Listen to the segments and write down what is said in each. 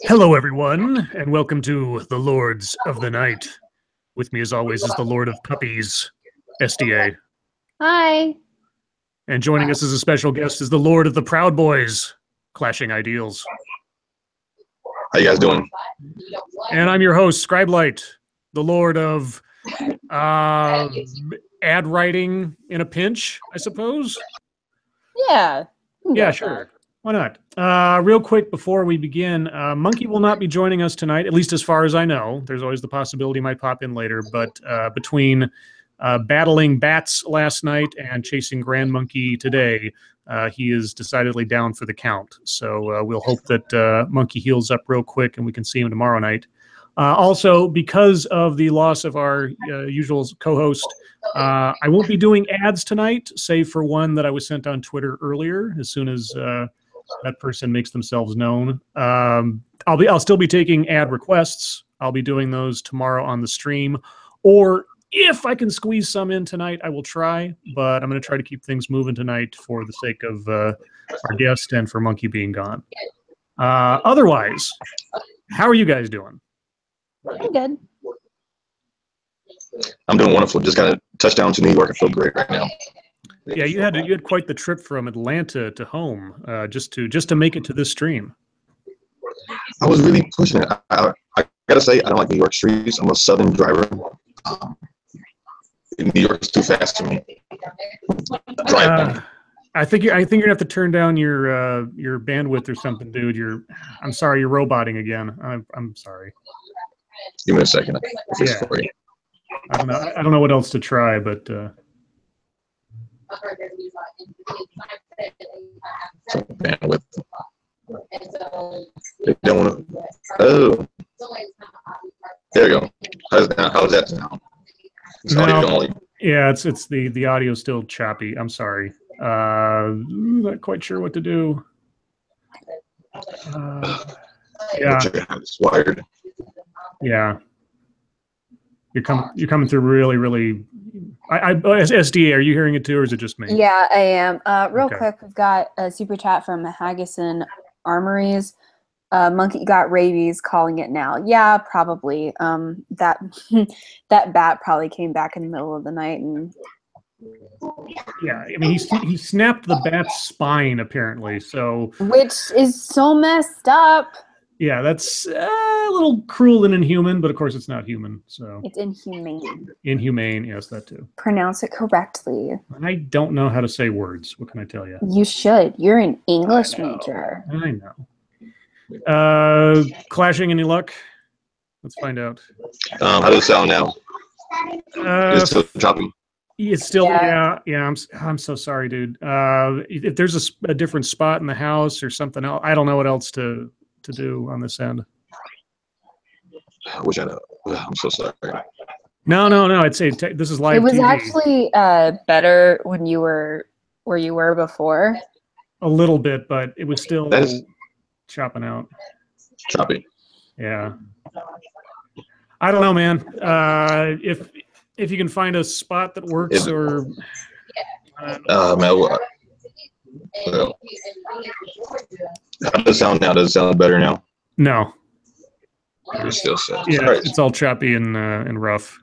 Hello, everyone, and welcome to the Lords of the Night. With me, as always, is the Lord of Puppies, SDA. Hi. And joining us as a special guest is the Lord of the Proud Boys, Clashing Ideals. How you guys doing? And I'm your host, Scribe, the Lord of ad writing in a pinch, I suppose. Yeah. Yeah, sure. Why not? Real quick before we begin, Monkey will not be joining us tonight, at least as far as I know. There's always the possibility he might pop in later, but between battling bats last night and chasing Grand Monkey today, he is decidedly down for the count. So we'll hope that Monkey heals up real quick and we can see him tomorrow night. Also, because of the loss of our usual co-host, I won't be doing ads tonight, save for one that I was sent on Twitter earlier. As soon as that person makes themselves known, I'll still be taking ad requests. I'll be doing those tomorrow on the stream, or if I can squeeze some in tonight, I will try. But I'm going to try to keep things moving tonight for the sake of our guest and for Monkey being gone. Otherwise, how are you guys doing? I'm good. I'm doing wonderful. Just got a touchdown to New York. I feel great right now. Yeah, you had quite the trip from Atlanta to home just to make it to this stream. I was really pushing it. I gotta say, I don't like New York streets. I'm a southern driver. New York's too fast for me. I think you're gonna have to turn down your bandwidth or something, dude. I'm sorry, you're roboting again. I'm sorry. Give me a second. Yeah. For you. I don't know what else to try, but bandwidth. They don't want to. Oh, there you go. How's that sound? Yeah, it's the audio's still choppy. I'm sorry. Not quite sure what to do. Yeah. It's wired. Yeah. You're coming through really, really. SDA, are you hearing it too, or is it just me? Yeah, I am. Real quick, we've got a super chat from Haggison Armories. Monkey got rabies, calling it now. Yeah, probably. That bat probably came back in the middle of the night and. Yeah, I mean he snapped the bat's spine apparently, so. Which is so messed up. Yeah, that's a little cruel and inhuman, but of course it's not human, so. It's inhumane. Inhumane, yes, that too. Pronounce it correctly. I don't know how to say words. What can I tell you? You should. You're an English major. I know. Clashing, any luck? Let's find out. How does it sound now? It's still choppy. It's still, yeah. I'm so sorry, dude. If there's a different spot in the house or something else, I don't know what else to do on this end. I wish I know. I'm so sorry. No. I'd say this is live. It was TV. actually better when you were where you were before. A little bit, but it was still chopping out. Choppy. Yeah. I don't know, man. If you can find a spot that works, or. Well, how does it sound now? Does it sound better now? No. It's still sad. Yeah, it's all choppy and rough.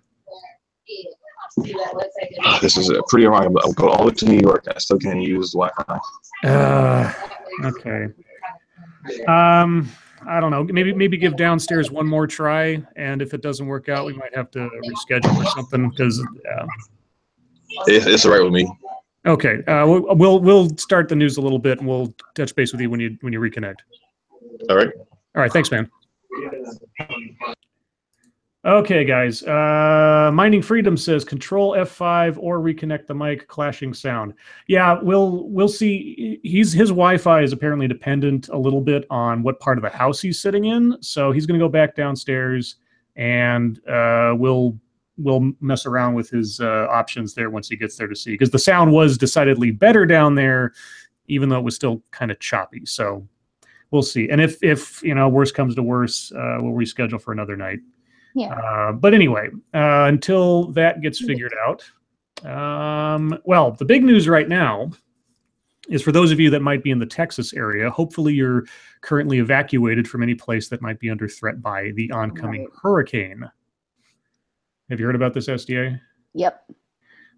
This is pretty annoying, but I'll go all the way to New York. I still can't use Wi-Fi. Okay. I don't know. Maybe give downstairs one more try, and if it doesn't work out, we might have to reschedule or something. Because it's all right with me. Okay, we'll start the news a little bit, and we'll touch base with you when you reconnect. All right. Thanks, man. Okay, guys. Mining Freedom says Control F5 or reconnect the mic. Clashing sound. Yeah, we'll see. His Wi-Fi is apparently dependent a little bit on what part of the house he's sitting in, so he's going to go back downstairs, and we'll mess around with his options there once he gets there to see, because the sound was decidedly better down there, even though it was still kind of choppy. So we'll see. And if worse comes to worse, we'll reschedule for another night. Yeah. But anyway, until that gets figured out, well, the big news right now is for those of you that might be in the Texas area, hopefully you're currently evacuated from any place that might be under threat by the oncoming hurricane. Have you heard about this, SDA? Yep.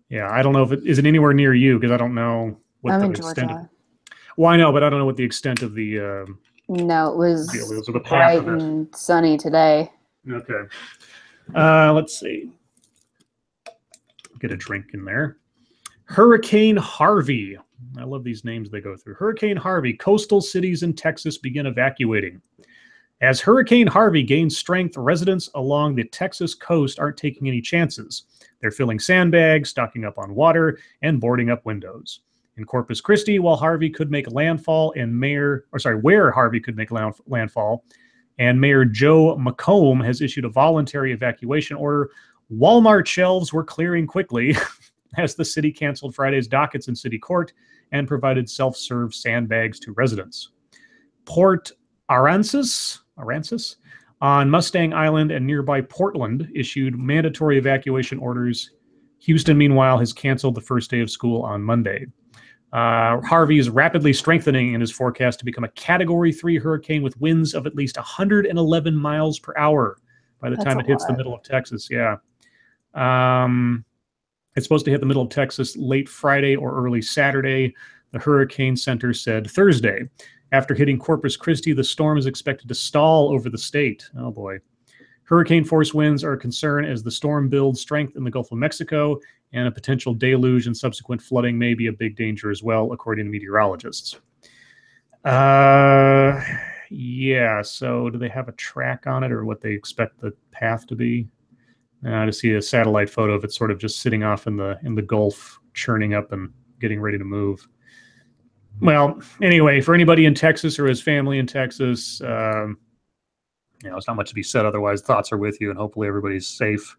Yeah, I don't know if is it anywhere near you, because I don't know what I'm the in extent Georgia. well, I know, but I don't know what the extent of the No, it was the path bright of it. and sunny today. Okay. Let's see. Get a drink in there. Hurricane Harvey. I love these names they go through. Hurricane Harvey. Coastal cities in Texas begin evacuating. As Hurricane Harvey gains strength, residents along the Texas coast aren't taking any chances. They're filling sandbags, stocking up on water, and boarding up windows. In Corpus Christi, while Harvey could make landfall, and where Harvey could make landfall, and Mayor Joe McComb has issued a voluntary evacuation order, Walmart shelves were clearing quickly as the city canceled Friday's dockets in city court and provided self-serve sandbags to residents. Port Aransas on Mustang Island and nearby Portland issued mandatory evacuation orders. Houston, meanwhile, has canceled the first day of school on Monday. Harvey is rapidly strengthening and is forecast to become a Category 3 hurricane with winds of at least 111 miles per hour by the time it hits the middle of Texas. Yeah. It's supposed to hit the middle of Texas late Friday or early Saturday. The Hurricane Center said Thursday. After hitting Corpus Christi, the storm is expected to stall over the state. Oh, boy. Hurricane force winds are a concern as the storm builds strength in the Gulf of Mexico, and a potential deluge and subsequent flooding may be a big danger as well, according to meteorologists. Yeah, so do they have a track on it or what they expect the path to be? To see a satellite photo of it sort of just sitting off in the Gulf, churning up and getting ready to move. Well, anyway, for anybody in Texas or his family in Texas, it's not much to be said. Otherwise, thoughts are with you, and hopefully everybody's safe.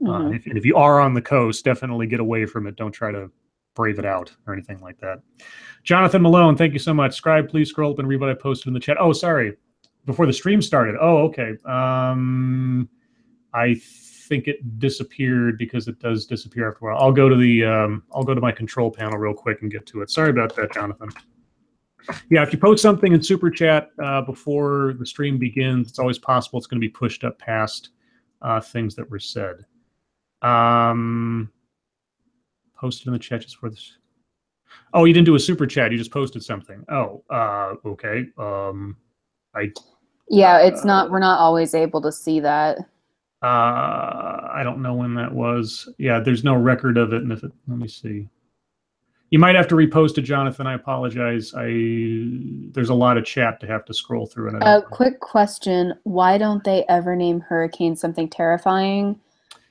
Mm-hmm. If you are on the coast, definitely get away from it. Don't try to brave it out or anything like that. Jonathan Malone, thank you so much. Scribe, please scroll up and read what I posted in the chat. Oh, sorry. Before the stream started. Oh, okay. I think it disappeared because it does disappear after a while. I'll go to my control panel real quick and get to it. Sorry about that, Jonathan. Yeah, if you post something in Super Chat before the stream begins, it's always possible it's going to be pushed up past things that were said. Posted in the chat just for this. Oh, you didn't do a Super Chat. You just posted something. Oh, okay. Yeah, it's not. We're not always able to see that. I don't know when that was. Yeah, there's no record of it. And if it, let me see. You might have to repost it, Jonathan. I apologize. There's a lot of chat to have to scroll through. And a quick question: why don't they ever name hurricane something terrifying?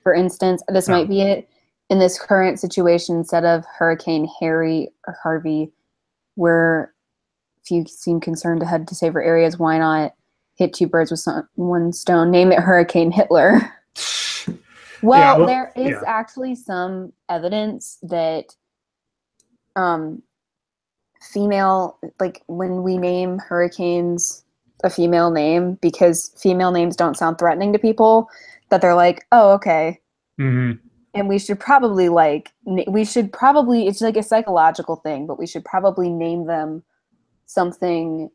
For instance, this might be it. In this current situation, instead of Hurricane Harry or Harvey, where if you seem concerned to head to safer areas, why not hit two birds with one stone? Name it Hurricane Hitler. Well, there is actually some evidence that female, like when we name hurricanes a female name, because female names don't sound threatening to people, that they're like, oh, okay. Mm-hmm. And we should probably it's like a psychological thing, but we should probably name them something,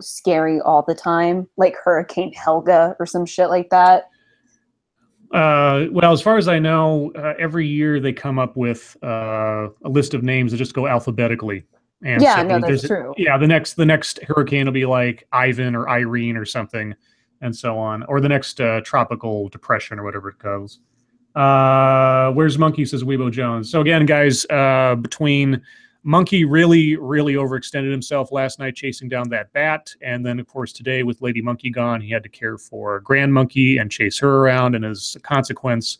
scary all the time, like Hurricane Helga or some shit like that. Well, as far as I know, every year they come up with a list of names that just go alphabetically. And yeah, no, that's true. Yeah, the next hurricane will be like Ivan or Irene or something, and so on, or the next tropical depression or whatever it goes. Where's Monkey, says Weebo Jones. So again, guys, between Monkey really overextended himself last night chasing down that bat, and then of course today with Lady Monkey gone, he had to care for Grand Monkey and chase her around, and as a consequence,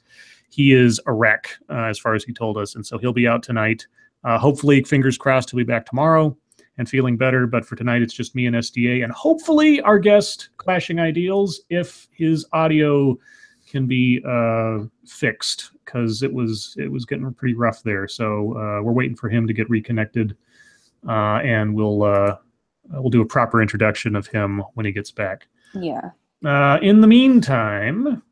he is a wreck as far as he told us, and so he'll be out tonight. Hopefully, fingers crossed, he'll be back tomorrow and feeling better, but for tonight it's just me and SDA, and hopefully our guest Clashing Ideals, if his audio can be fixed, because it was getting pretty rough there. So we're waiting for him to get reconnected, and we'll do a proper introduction of him when he gets back. Yeah. In the meantime,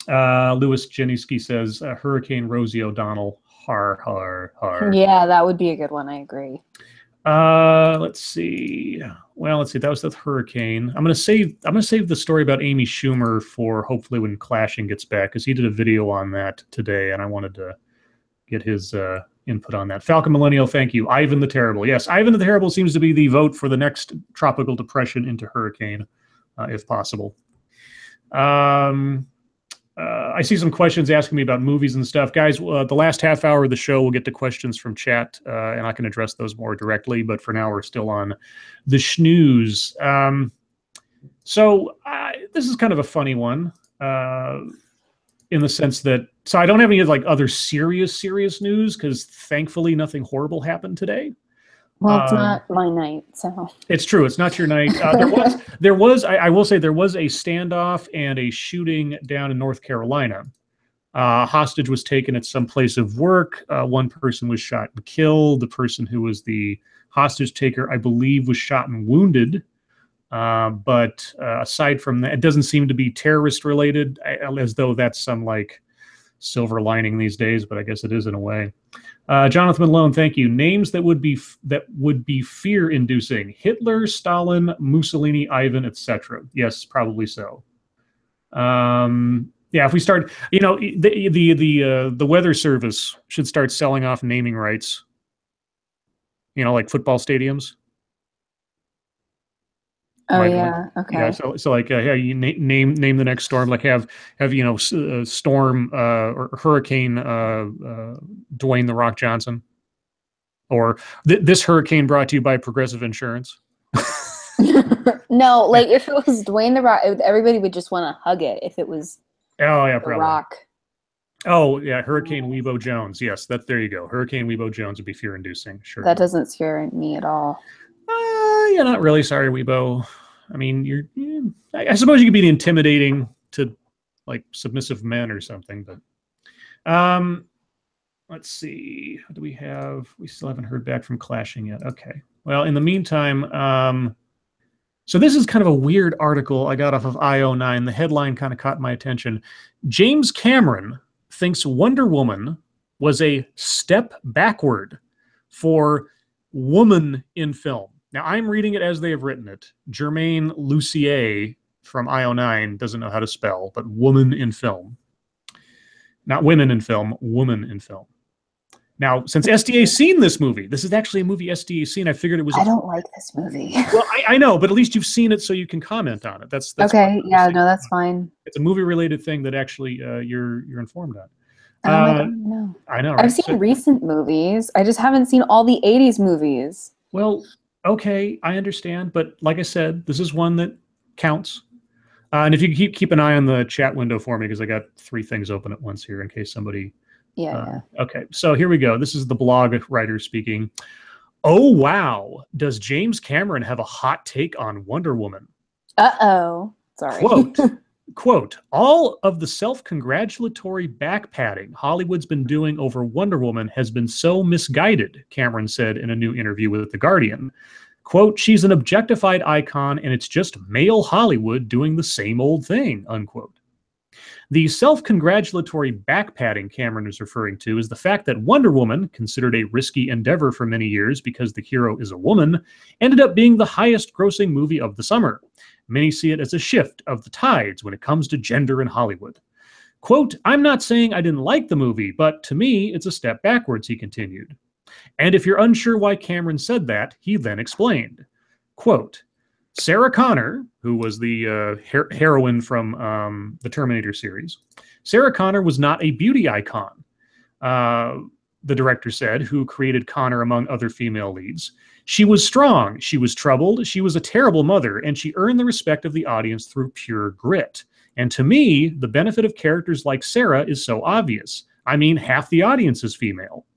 Louis Jeniski says Hurricane Rosie O'Donnell. Har har har. Yeah, that would be a good one. I agree. Let's see. Well, let's see. That was the hurricane. I'm gonna save the story about Amy Schumer for hopefully when Clashing gets back, because he did a video on that today, and I wanted to get his input on that. Falcon Millennial, thank you. Ivan the Terrible. Yes, Ivan the Terrible seems to be the vote for the next tropical depression into hurricane, if possible. I see some questions asking me about movies and stuff. Guys, the last half hour of the show, we'll get to questions from chat, and I can address those more directly. But for now, we're still on the schnews. So this is kind of a funny one in the sense that, so I don't have any like other serious news because thankfully nothing horrible happened today. Well, it's not my night, so. It's true. It's not your night. There was. I will say there was a standoff and a shooting down in North Carolina. Hostage was taken at some place of work. One person was shot and killed. The person who was the hostage taker, I believe, was shot and wounded. But aside from that, it doesn't seem to be terrorist related, as though that's some like silver lining these days. But I guess it is in a way. Jonathan Malone, thank you. Names that would be fear-inducing: Hitler, Stalin, Mussolini, Ivan, etc. Yes, probably so. Yeah, if we start, the Weather Service should start selling off naming rights. Like football stadiums. Oh yeah, okay. Yeah, so like, you name the next storm. Like have storm or hurricane Dwayne the Rock Johnson, or this hurricane brought to you by Progressive Insurance. No, like if it was Dwayne the Rock, everybody would just want to hug it. If it was, probably. Rock. Oh yeah, Hurricane Weibo Jones. Yes, there you go. Hurricane Weibo Jones would be fear-inducing. Sure. That doesn't scare me at all. Yeah, not really. Sorry, Weibo. I mean, I suppose you could be intimidating to like submissive men or something, but let's see. What do we have? We still haven't heard back from Clashing yet. Okay. Well, in the meantime, so this is kind of a weird article I got off of IO9. The headline kind of caught my attention. James Cameron thinks Wonder Woman was a step backward for woman in film. Now, I'm reading it as they have written it. Germaine Lucier from IO9 doesn't know how to spell, but woman in film. Not women in film, woman in film. Now, since SDA's seen this movie, this is actually a movie SDA's seen. I figured it was. I don't like this movie. Well, I know, but at least you've seen it, so you can comment on it. That's okay. Yeah, no, that's fine. It's a movie-related thing that actually you're informed on. No. I know. Right? I've seen recent movies. I just haven't seen all the '80s movies. Well, okay, I understand, but like I said, this is one that counts. And if you keep an eye on the chat window for me, because I got 3 things open at once here in case somebody. Yeah. Okay, so here we go. This is the blog writer speaking. Oh wow, does James Cameron have a hot take on Wonder Woman? Uh-oh. Sorry. Quote, all of the self-congratulatory back-patting Hollywood's been doing over Wonder Woman has been so misguided, Cameron said in a new interview with The Guardian. Quote, she's an objectified icon and it's just male Hollywood doing the same old thing, unquote. The self-congratulatory back-patting Cameron is referring to is the fact that Wonder Woman, considered a risky endeavor for many years because the hero is a woman, ended up being the highest-grossing movie of the summer. Many see it as a shift of the tides when it comes to gender in Hollywood. Quote, I'm not saying I didn't like the movie, but to me, it's a step backwards, he continued. And if you're unsure why Cameron said that, he then explained. Quote, Sarah Connor, who was the heroine from the Terminator series, Sarah Connor was not a beauty icon, the director said, who created Connor among other female leads. She was strong, she was troubled, she was a terrible mother, and she earned the respect of the audience through pure grit. And to me, the benefit of characters like Sarah is so obvious. I mean, half the audience is female,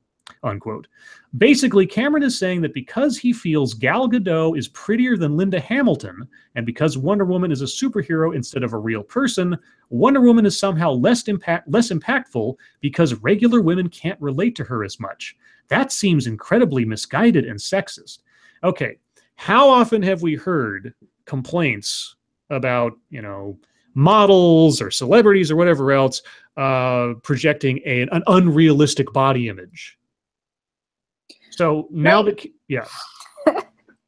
unquote. Basically, Cameron is saying that because he feels Gal Gadot is prettier than Linda Hamilton, and because Wonder Woman is a superhero instead of a real person, Wonder Woman is somehow less impactful because regular women can't relate to her as much. That seems incredibly misguided and sexist. Okay, how often have we heard complaints about, models or celebrities or whatever else projecting an unrealistic body image? So now that, yeah.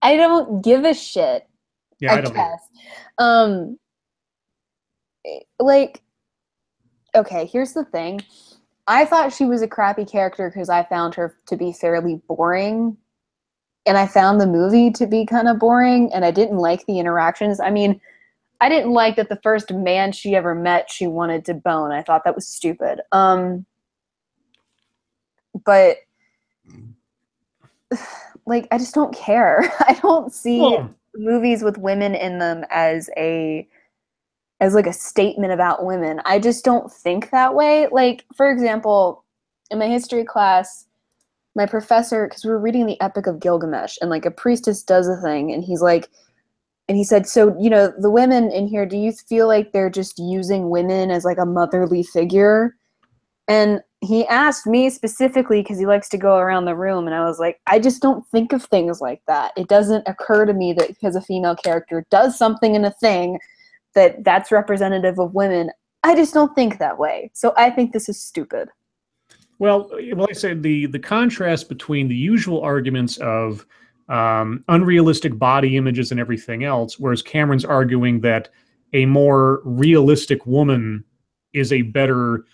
I don't give a shit. Yeah, I don't guess. Like, okay, here's the thing. I thought she was a crappy character because I found her to be fairly boring. And I found the movie to be kind of boring, and I didn't like the interactions. I mean, I didn't like that the first man she ever met, she wanted to bone. I thought that was stupid. But like, I just don't care. I don't see movies with women in them as like a statement about women. I just don't think that way. Like, for example, in my history class, my professor, because we were reading the Epic of Gilgamesh, and like a priestess does a thing, and he's like, and he said, so, you know, the women in here, do you feel like they're just using women as like a motherly figure? And he asked me specifically because he likes to go around the room, and I was like, I just don't think of things like that. It doesn't occur to me that because a female character does something in a thing that's representative of women. I just don't think that way. So I think this is stupid. Well, like I said, the contrast between the usual arguments of unrealistic body images and everything else, whereas Cameron's arguing that a more realistic woman is a better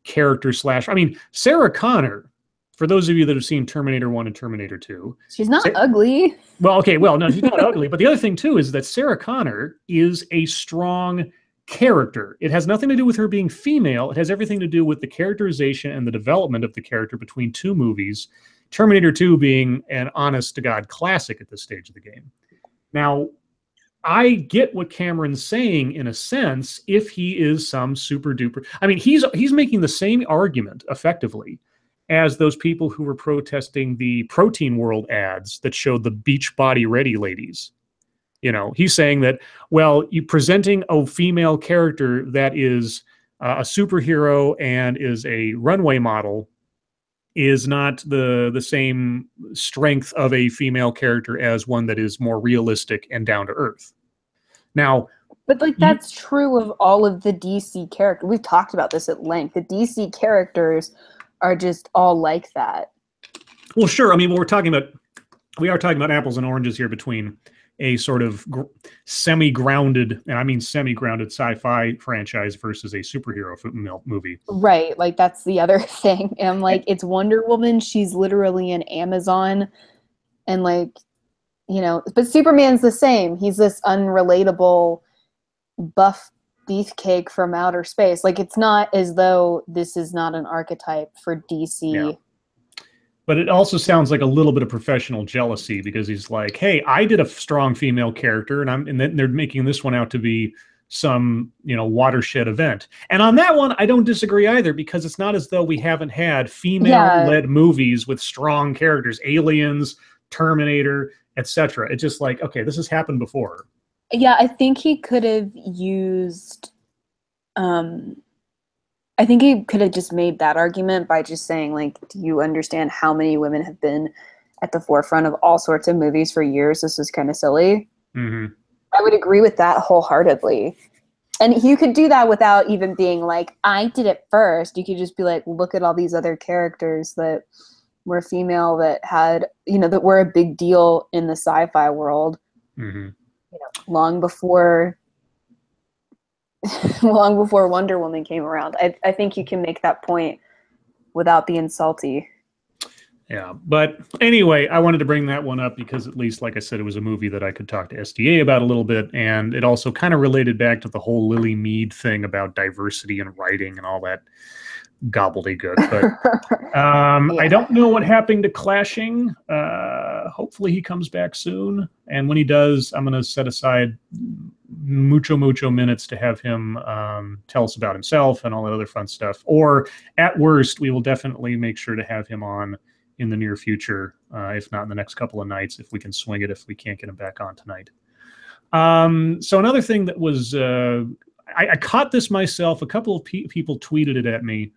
character slash. I mean, Sarah Connor, for those of you that have seen Terminator 1 and Terminator 2. She's not ugly. Well, okay, well, no, she's not ugly. But the other thing, too, is that Sarah Connor is a strong character. It has nothing to do with her being female. It has everything to do with the characterization and the development of the character between two movies, Terminator 2 being an honest-to-God classic at this stage of the game. Now, I get what Cameron's saying in a sense if he is some super-duper... I mean, he's making the same argument, effectively, as those people who were protesting the Protein World ads that showed the beach body ready ladies. You know, he's saying that, well, you presenting a female character that is a superhero and is a runway model is not the same strength of a female character as one that is more realistic and down to earth. Now, but like that's true of all of the DC characters. We've talked about this at length. The DC characters are just all like that. Well, sure. I mean, we are talking about apples and oranges here between a sort of semi-grounded, and I mean semi-grounded sci-fi franchise versus a superhero movie. Right. Like that's the other thing. And like it's Wonder Woman. She's literally an Amazon. And like, you know, but Superman's the same. He's this unrelatable buff beefcake from outer space. Like it's not as though this is not an archetype for DC. Yeah. But it also sounds like a little bit of professional jealousy because he's like, hey, I did a strong female character and then they're making this one out to be some, you know, watershed event. And on that one, I don't disagree either because it's not as though we haven't had female-led movies with strong characters, Aliens, Terminator, etc. It's just like, okay, this has happened before. Yeah, I think he could have used I think he could have just made that argument by just saying, like, do you understand how many women have been at the forefront of all sorts of movies for years? This is kind of silly. Mm-hmm. I would agree with that wholeheartedly. And you could do that without even being like, I did it first. You could just be like, look at all these other characters that were female that had, you know, that were a big deal in the sci-fi world. Mm-hmm. You know, long before Wonder Woman came around. I think you can make that point without being salty. Yeah, but anyway, I wanted to bring that one up because at least, like I said, it was a movie that I could talk to SDA about a little bit, and it also kind of related back to the whole Lily Mead thing about diversity in writing and all that gobbledygook. But I don't know what happened to Clashing. Hopefully he comes back soon, and when he does, I'm going to set aside mucho minutes to have him tell us about himself and all that other fun stuff. Or at worst, we will definitely make sure to have him on in the near future, if not in the next couple of nights, if we can swing it, if we can't get him back on tonight. So another thing that was, I caught this myself. A couple of people tweeted it at me.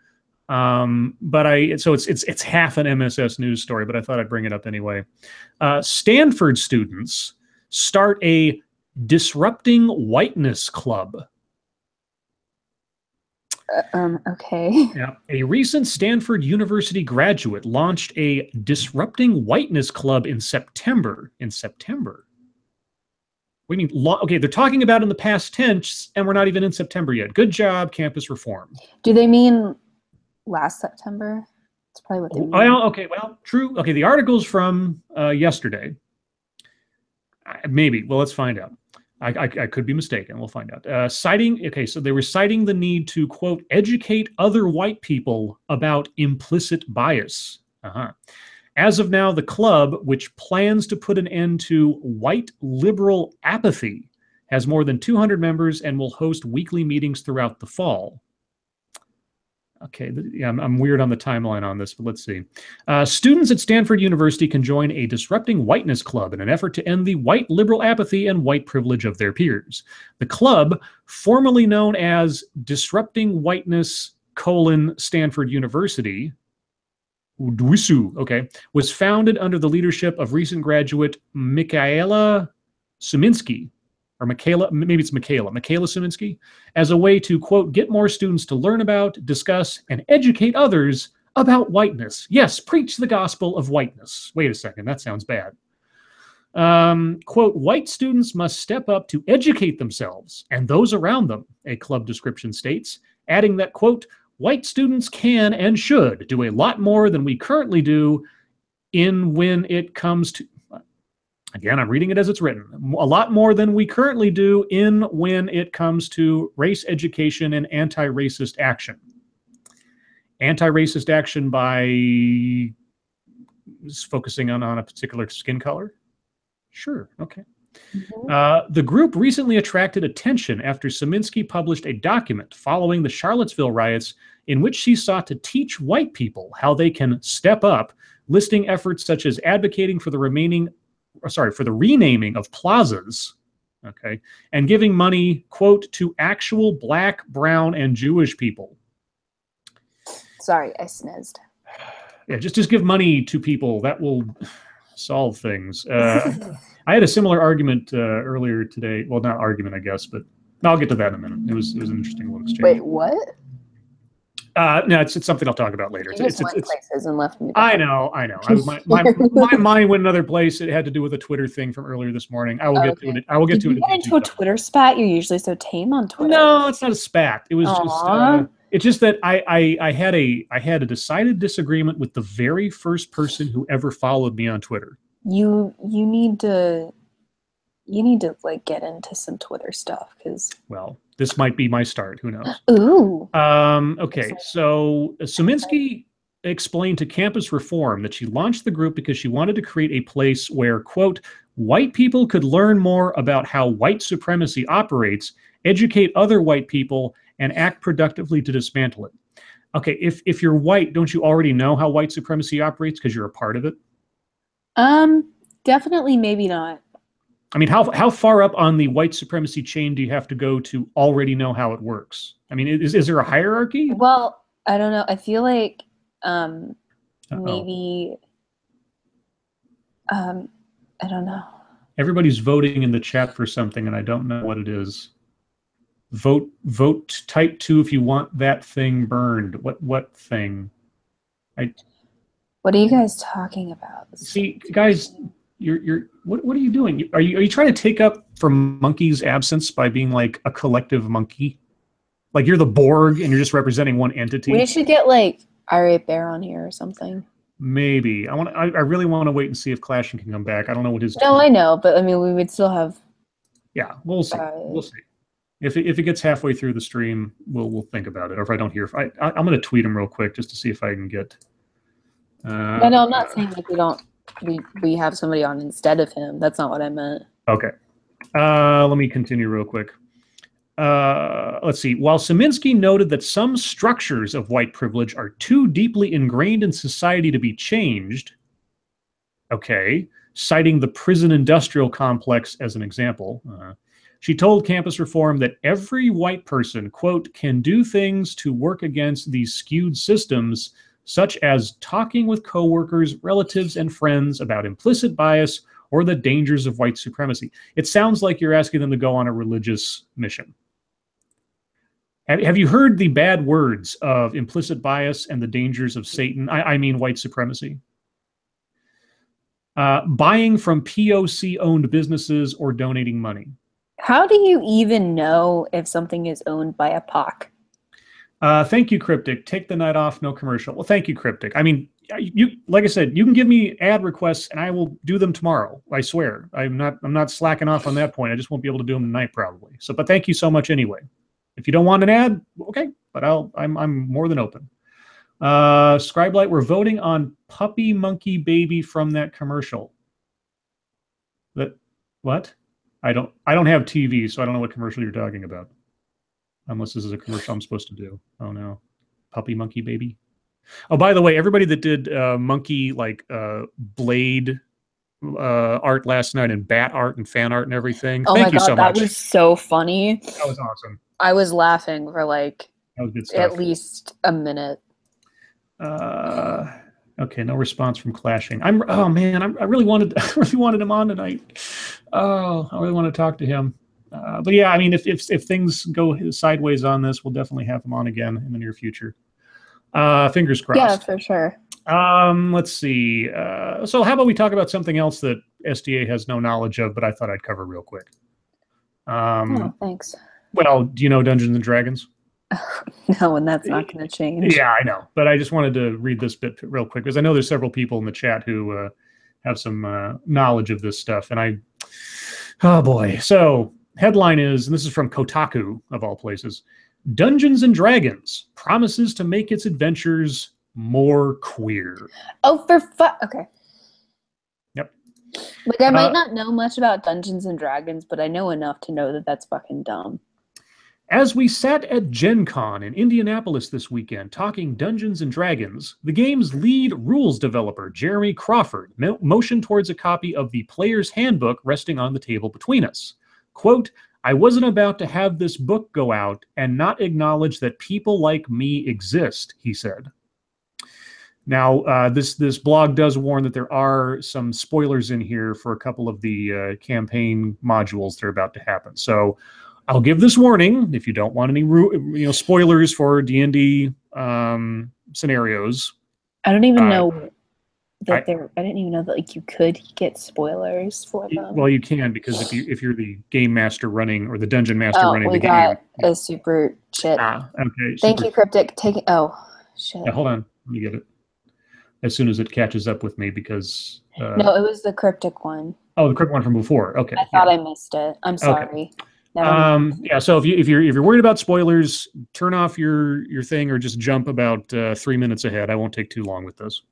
So it's half an MSS news story, but I thought I'd bring it up anyway. Stanford students start a Disrupting Whiteness Club. Okay. Yeah. A recent Stanford University graduate launched a Disrupting Whiteness Club in September. In September? We mean, okay, they're talking about in the past tense, and we're not even in September yet. Good job, campus reform. Do they mean last September? That's probably what they mean. Well, okay, well, true. Okay, the article's from yesterday. Maybe. Well, let's find out. I could be mistaken. We'll find out. Okay, so they were citing the need to, quote, educate other white people about implicit bias. As of now, the club, which plans to put an end to white liberal apathy, has more than 200 members and will host weekly meetings throughout the fall. Okay, yeah, I'm weird on the timeline on this, but let's see. Students at Stanford University can join a Disrupting Whiteness Club in an effort to end the white liberal apathy and white privilege of their peers. The club, formerly known as Disrupting Whiteness, Stanford University, okay, was founded under the leadership of recent graduate Michaela Suminsky, or maybe it's Michaela Suminsky, as a way to, quote, get more students to learn about, discuss, and educate others about whiteness. Yes, preach the gospel of whiteness. Wait a second, that sounds bad. Quote, white students must step up to educate themselves and those around them, a club description states, adding that, quote, white students can and should do a lot more than we currently do when it comes to, again, I'm reading it as it's written, a lot more than we currently do when it comes to race education and anti-racist action. Anti-racist action by focusing on a particular skin color? Sure, okay. The group recently attracted attention after Suminsky published a document following the Charlottesville riots in which she sought to teach white people how they can step up, listing efforts such as advocating for the renaming of plazas, okay, and giving money, quote, to actual Black, brown, and Jewish people. Sorry, I sneezed. Yeah, just give money to people. That will solve things. I had a similar argument earlier today. Well, not argument, I guess, but I'll get to that in a minute. It was an interesting little exchange. Wait, what? No, it's something I'll talk about later. You just went places and left me. I know. My mind went another place. It had to do with a Twitter thing from earlier this morning. I will get to it. I will get to it. You get into a Twitter spat? You're usually so tame on Twitter. No, it's not a spat. It was just. It's just that I had a decided disagreement with the very first person who ever followed me on Twitter. You need to like get into some Twitter stuff, because well, this might be my start. Who knows? Ooh. Okay, so Suminsky explained to Campus Reform that she launched the group because she wanted to create a place where, quote, white people could learn more about how white supremacy operates, educate other white people, and act productively to dismantle it. Okay, if you're white, don't you already know how white supremacy operates because you're a part of it? Definitely, maybe not. I mean, how far up on the white supremacy chain do you have to go to already know how it works? I mean, is there a hierarchy? Well, I don't know. I feel like maybe I don't know. Everybody's voting in the chat for something, and I don't know what it is. Vote type 2 if you want that thing burned. What thing? What are you guys talking about? See, guys, what are you doing? Are you trying to take up for Monkey's absence by being like a collective monkey? Like you're the Borg and you're just representing one entity? We should get like Irate Bear on here or something. Maybe. I really want to wait and see if Clashing can come back. I don't know what his. No, I know, but I mean, we would still have. Yeah, we'll see. We'll see. If it gets halfway through the stream, we'll think about it. Or if I don't hear, I'm going to tweet him real quick just to see if I can get. No, I'm not saying like we have somebody on instead of him. That's not what I meant. Okay. Let me continue real quick. Let's see. While Suminsky noted that some structures of white privilege are too deeply ingrained in society to be changed, okay, citing the prison industrial complex as an example, she told Campus Reform that every white person, quote, can do things to work against these skewed systems, such as talking with coworkers, relatives, and friends about implicit bias or the dangers of white supremacy. It sounds like you're asking them to go on a religious mission. Have you heard the bad words of implicit bias and the dangers of Satan? I mean white supremacy. Buying from POC-owned businesses or donating money. How do you even know if something is owned by a POC? Thank you, Cryptic. Take the night off, no commercial. Well, thank you, Cryptic. I mean, like I said, you can give me ad requests and I will do them tomorrow. I swear. I'm not slacking off on that point. I just won't be able to do them tonight probably. So, but thank you so much anyway. If you don't want an ad, okay, but I'm more than open. Scribe Light, we're voting on Puppy Monkey Baby from that commercial. What? I don't have TV, so I don't know what commercial you're talking about. Unless this is a commercial I'm supposed to do. Oh no. Puppy Monkey Baby. Oh, by the way, everybody that did monkey blade art last night and bat art and fan art and everything. Oh Thank you so much. That was so funny. That was awesome. I was laughing for like that was good stuff. At least a minute. Okay, no response from Clashing. Oh man, I really wanted him on tonight. Oh, I really want to talk to him. But yeah, I mean, if things go sideways on this, we'll definitely have him on again in the near future. Fingers crossed. Yeah, for sure. Let's see. So how about we talk about something else that SDA has no knowledge of, but I thought I'd cover real quick. Oh, thanks. Well, do you know Dungeons and Dragons? No, and that's not going to change. Yeah, I know. But I just wanted to read this bit real quick because I know there's several people in the chat who have some knowledge of this stuff. And oh boy. So headline is, and this is from Kotaku of all places, Dungeons and Dragons promises to make its adventures more queer. Oh, okay. Yep. Like I might not know much about Dungeons and Dragons, but I know enough to know that that's fucking dumb. As we sat at Gen Con in Indianapolis this weekend talking Dungeons and Dragons, the game's lead rules developer, Jeremy Crawford, motioned towards a copy of the Player's Handbook resting on the table between us. Quote, I wasn't about to have this book go out and not acknowledge that people like me exist, he said. Now, this blog does warn that there are some spoilers in here for a couple of the campaign modules that are about to happen. So I'll give this warning if you don't want any spoilers for D&D scenarios. I don't even know that I didn't even know that like you could get spoilers for them. Well, you can because if you're the game master running or the dungeon master running the game. Oh, we got a super shit. Okay. Thank you, Cryptic. Oh, shit. Yeah, hold on. Let me get it. As soon as it catches up with me because... no, it was the Cryptic one. Oh, the Cryptic one from before. Okay. I thought I missed it. I'm sorry. Okay. Yeah, so if you're worried about spoilers, turn off your thing or just jump about 3 minutes ahead. I won't take too long with this.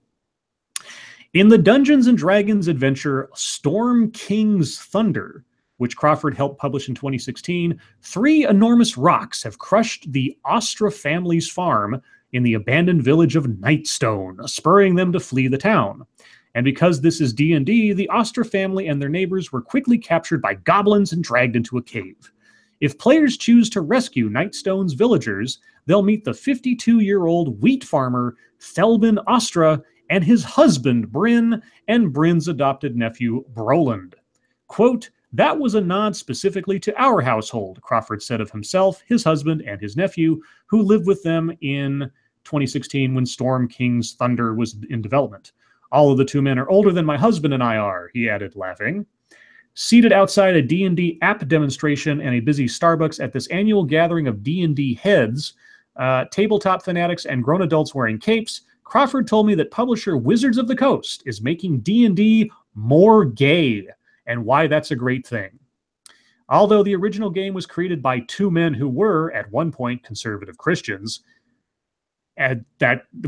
In the Dungeons and Dragons adventure Storm King's Thunder, which Crawford helped publish in 2016, 3 enormous rocks have crushed the Ostra family's farm in the abandoned village of Nightstone, spurring them to flee the town. And because this is D&D, the Ostra family and their neighbors were quickly captured by goblins and dragged into a cave. If players choose to rescue Nightstone's villagers, they'll meet the 52-year-old wheat farmer Thelbin Ostra and his husband Bryn and Bryn's adopted nephew Broland. Quote, that was a nod specifically to our household, Crawford said of himself, his husband, and his nephew, who lived with them in 2016 when Storm King's Thunder was in development. All of the 2 men are older than my husband and I are, he added, laughing. Seated outside a D&D app demonstration and a busy Starbucks at this annual gathering of D&D heads, tabletop fanatics, and grown adults wearing capes, Crawford told me that publisher Wizards of the Coast is making D&D more gay, and why that's a great thing. Although the original game was created by 2 men who were, at one point, conservative Christians,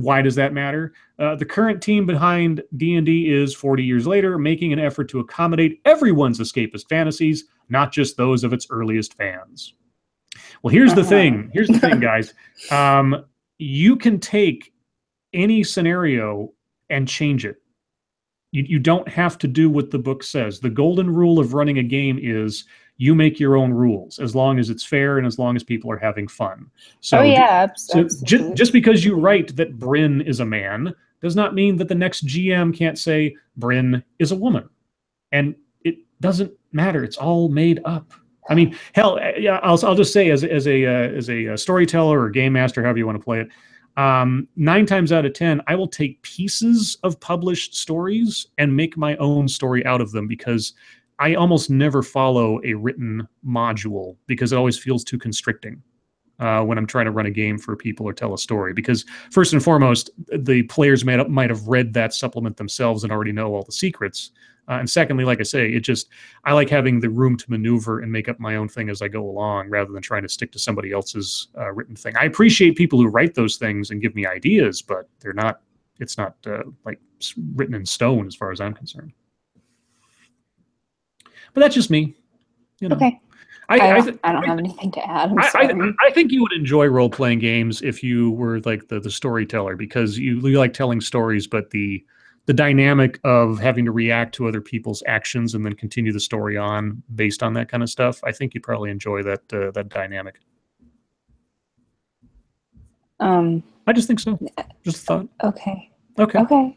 why does that matter? The current team behind D&D is, 40 years later, making an effort to accommodate everyone's escapist fantasies, not just those of its earliest fans. Well, here's the thing. Here's the thing, guys. You can take any scenario and change it. You don't have to do what the book says. The golden rule of running a game is you make your own rules as long as it's fair and as long as people are having fun. So, just because you write that Bryn is a man does not mean that the next GM can't say Bryn is a woman. And it doesn't matter. It's all made up. I mean, hell, yeah. I'll just say as a storyteller or game master, however you want to play it, 9 times out of 10, I will take pieces of published stories and make my own story out of them because I almost never follow a written module because it always feels too constricting. When I'm trying to run a game for people or tell a story, because first and foremost, the players might have read that supplement themselves and already know all the secrets. And secondly, like I say, I like having the room to maneuver and make up my own thing as I go along, rather than trying to stick to somebody else's written thing. I appreciate people who write those things and give me ideas, but it's not like written in stone as far as I'm concerned. But that's just me. You know. Okay. I don't have anything to add. I think you would enjoy role-playing games if you were like the storyteller, because you like telling stories, but the dynamic of having to react to other people's actions and then continue the story on based on that kind of stuff, I think you probably enjoy that dynamic. I just think so. Just a thought. Okay. Okay. Okay.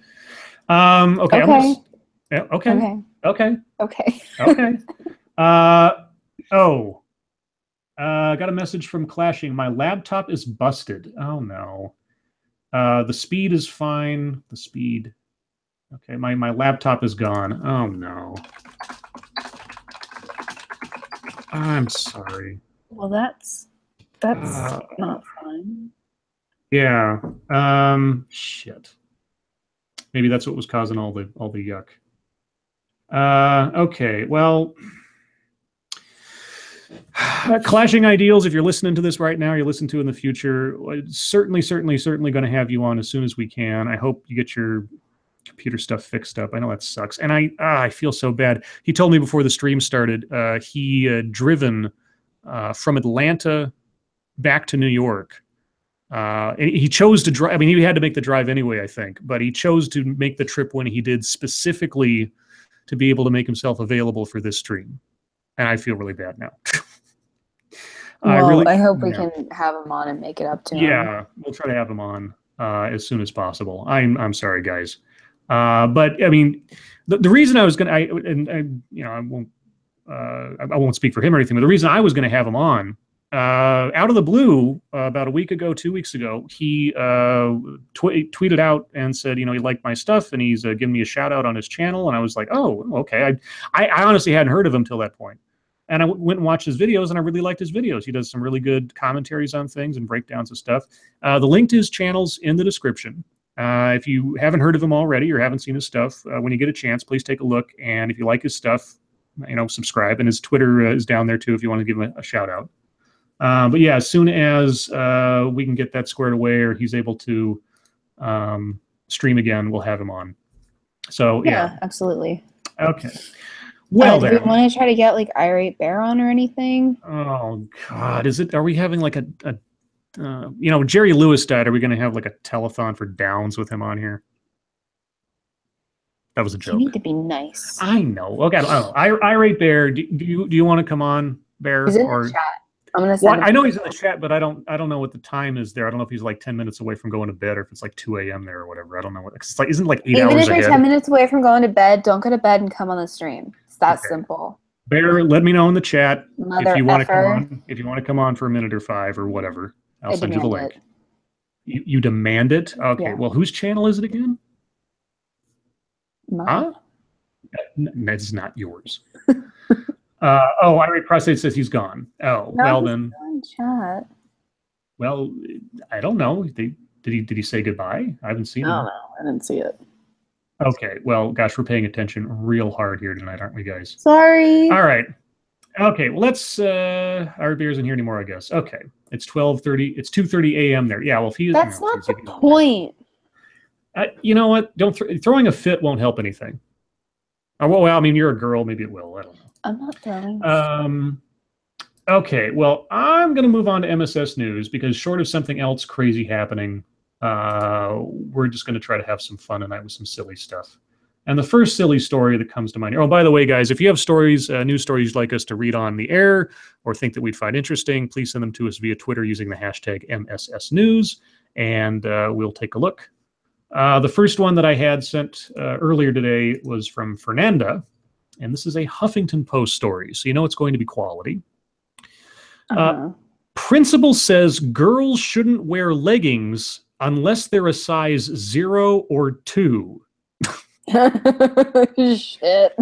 Okay. Okay. Okay. Okay. Okay. Okay. Got a message from Clashing. My laptop is busted. Oh no. The speed is fine. The speed. Okay, my laptop is gone. Oh no. I'm sorry. Well, that's not fun. Yeah. Shit. Maybe that's what was causing all the yuck. Okay. Well, Clashing Ideals, if you're listening to this right now, you're listening to in the future, certainly going to have you on as soon as we can. I hope you get your computer stuff fixed up. I know that sucks. And I feel so bad. He told me before the stream started, he had driven from Atlanta back to New York. And he chose to drive. I mean, he had to make the drive anyway, I think, but he chose to make the trip when he did specifically to be able to make himself available for this stream. And I feel really bad now. Well, I hope we can have him on and make it up to him. Yeah, we'll try to have him on as soon as possible. I'm sorry, guys. But I mean, the reason I was going to, I won't speak for him or anything, but the reason I was going to have him on, out of the blue, about a week ago, 2 weeks ago, he tweeted out and said, he liked my stuff and he's giving me a shout out on his channel. And I was like, oh, okay. I honestly hadn't heard of him till that point. And I went and watched his videos, and I really liked his videos. He does some really good commentaries on things and breakdowns of stuff. The link to his channel's in the description. If you haven't heard of him already or haven't seen his stuff, when you get a chance, please take a look. And if you like his stuff, subscribe. And his Twitter is down there too if you want to give him a shout out. But yeah, as soon as we can get that squared away or he's able to stream again, we'll have him on. So yeah, absolutely. Okay. Well, do we want to try to get like Irate Bear on or anything? Oh God, are we having like Jerry Lewis died. Are we going to have like a telethon for Downs with him on here? That was a joke. You need to be nice. I know. Okay, I don't know. Irate Bear, do you want to come on, Bear? He's in the chat. I'm gonna send. I know he's in the chat, but I don't know what the time is there. I don't know if he's like 10 minutes away from going to bed or if it's like 2 a.m. there or whatever. I don't know what. It's like, isn't it like 8 hours ahead? Even if you're 10 minutes away from going to bed, don't go to bed and come on the stream. It's that simple. Bear, let me know in the chat Mother if you want to effer. come on. If you want to come on for a minute or 5 or whatever, I'll send you the link. It. You demand it? Okay. Yeah. Well, whose channel is it again? Mine. Huh? That's not yours. Irate Prostate says he's gone. Oh, No, well he's then. still in chat. Well, I don't know. Did he say goodbye? I haven't seen him. No, I didn't see it. Okay. Well, gosh, we're paying attention real hard here tonight, aren't we, guys? Sorry. All right. Okay. Well, let's. Our beer's in here anymore, I guess. Okay. It's 12:30. It's 2:30 a.m. there. Yeah. Well, if he. That's not the point. You know what? Throwing a fit won't help anything. Well, I mean, you're a girl. Maybe it will. I don't know. I'm not throwing. Okay, well, I'm going to move on to MSS News because short of something else crazy happening, we're just going to try to have some fun tonight with some silly stuff. And the first silly story that comes to mind. Oh, by the way, guys, if you have stories, news stories you'd like us to read on the air or think that we'd find interesting, please send them to us via Twitter using the hashtag MSS News, and we'll take a look. The first one that I had sent earlier today was from Fernanda. And this is a Huffington Post story, so you know it's going to be quality. Principal says girls shouldn't wear leggings unless they're a size 0 or 2. Shit.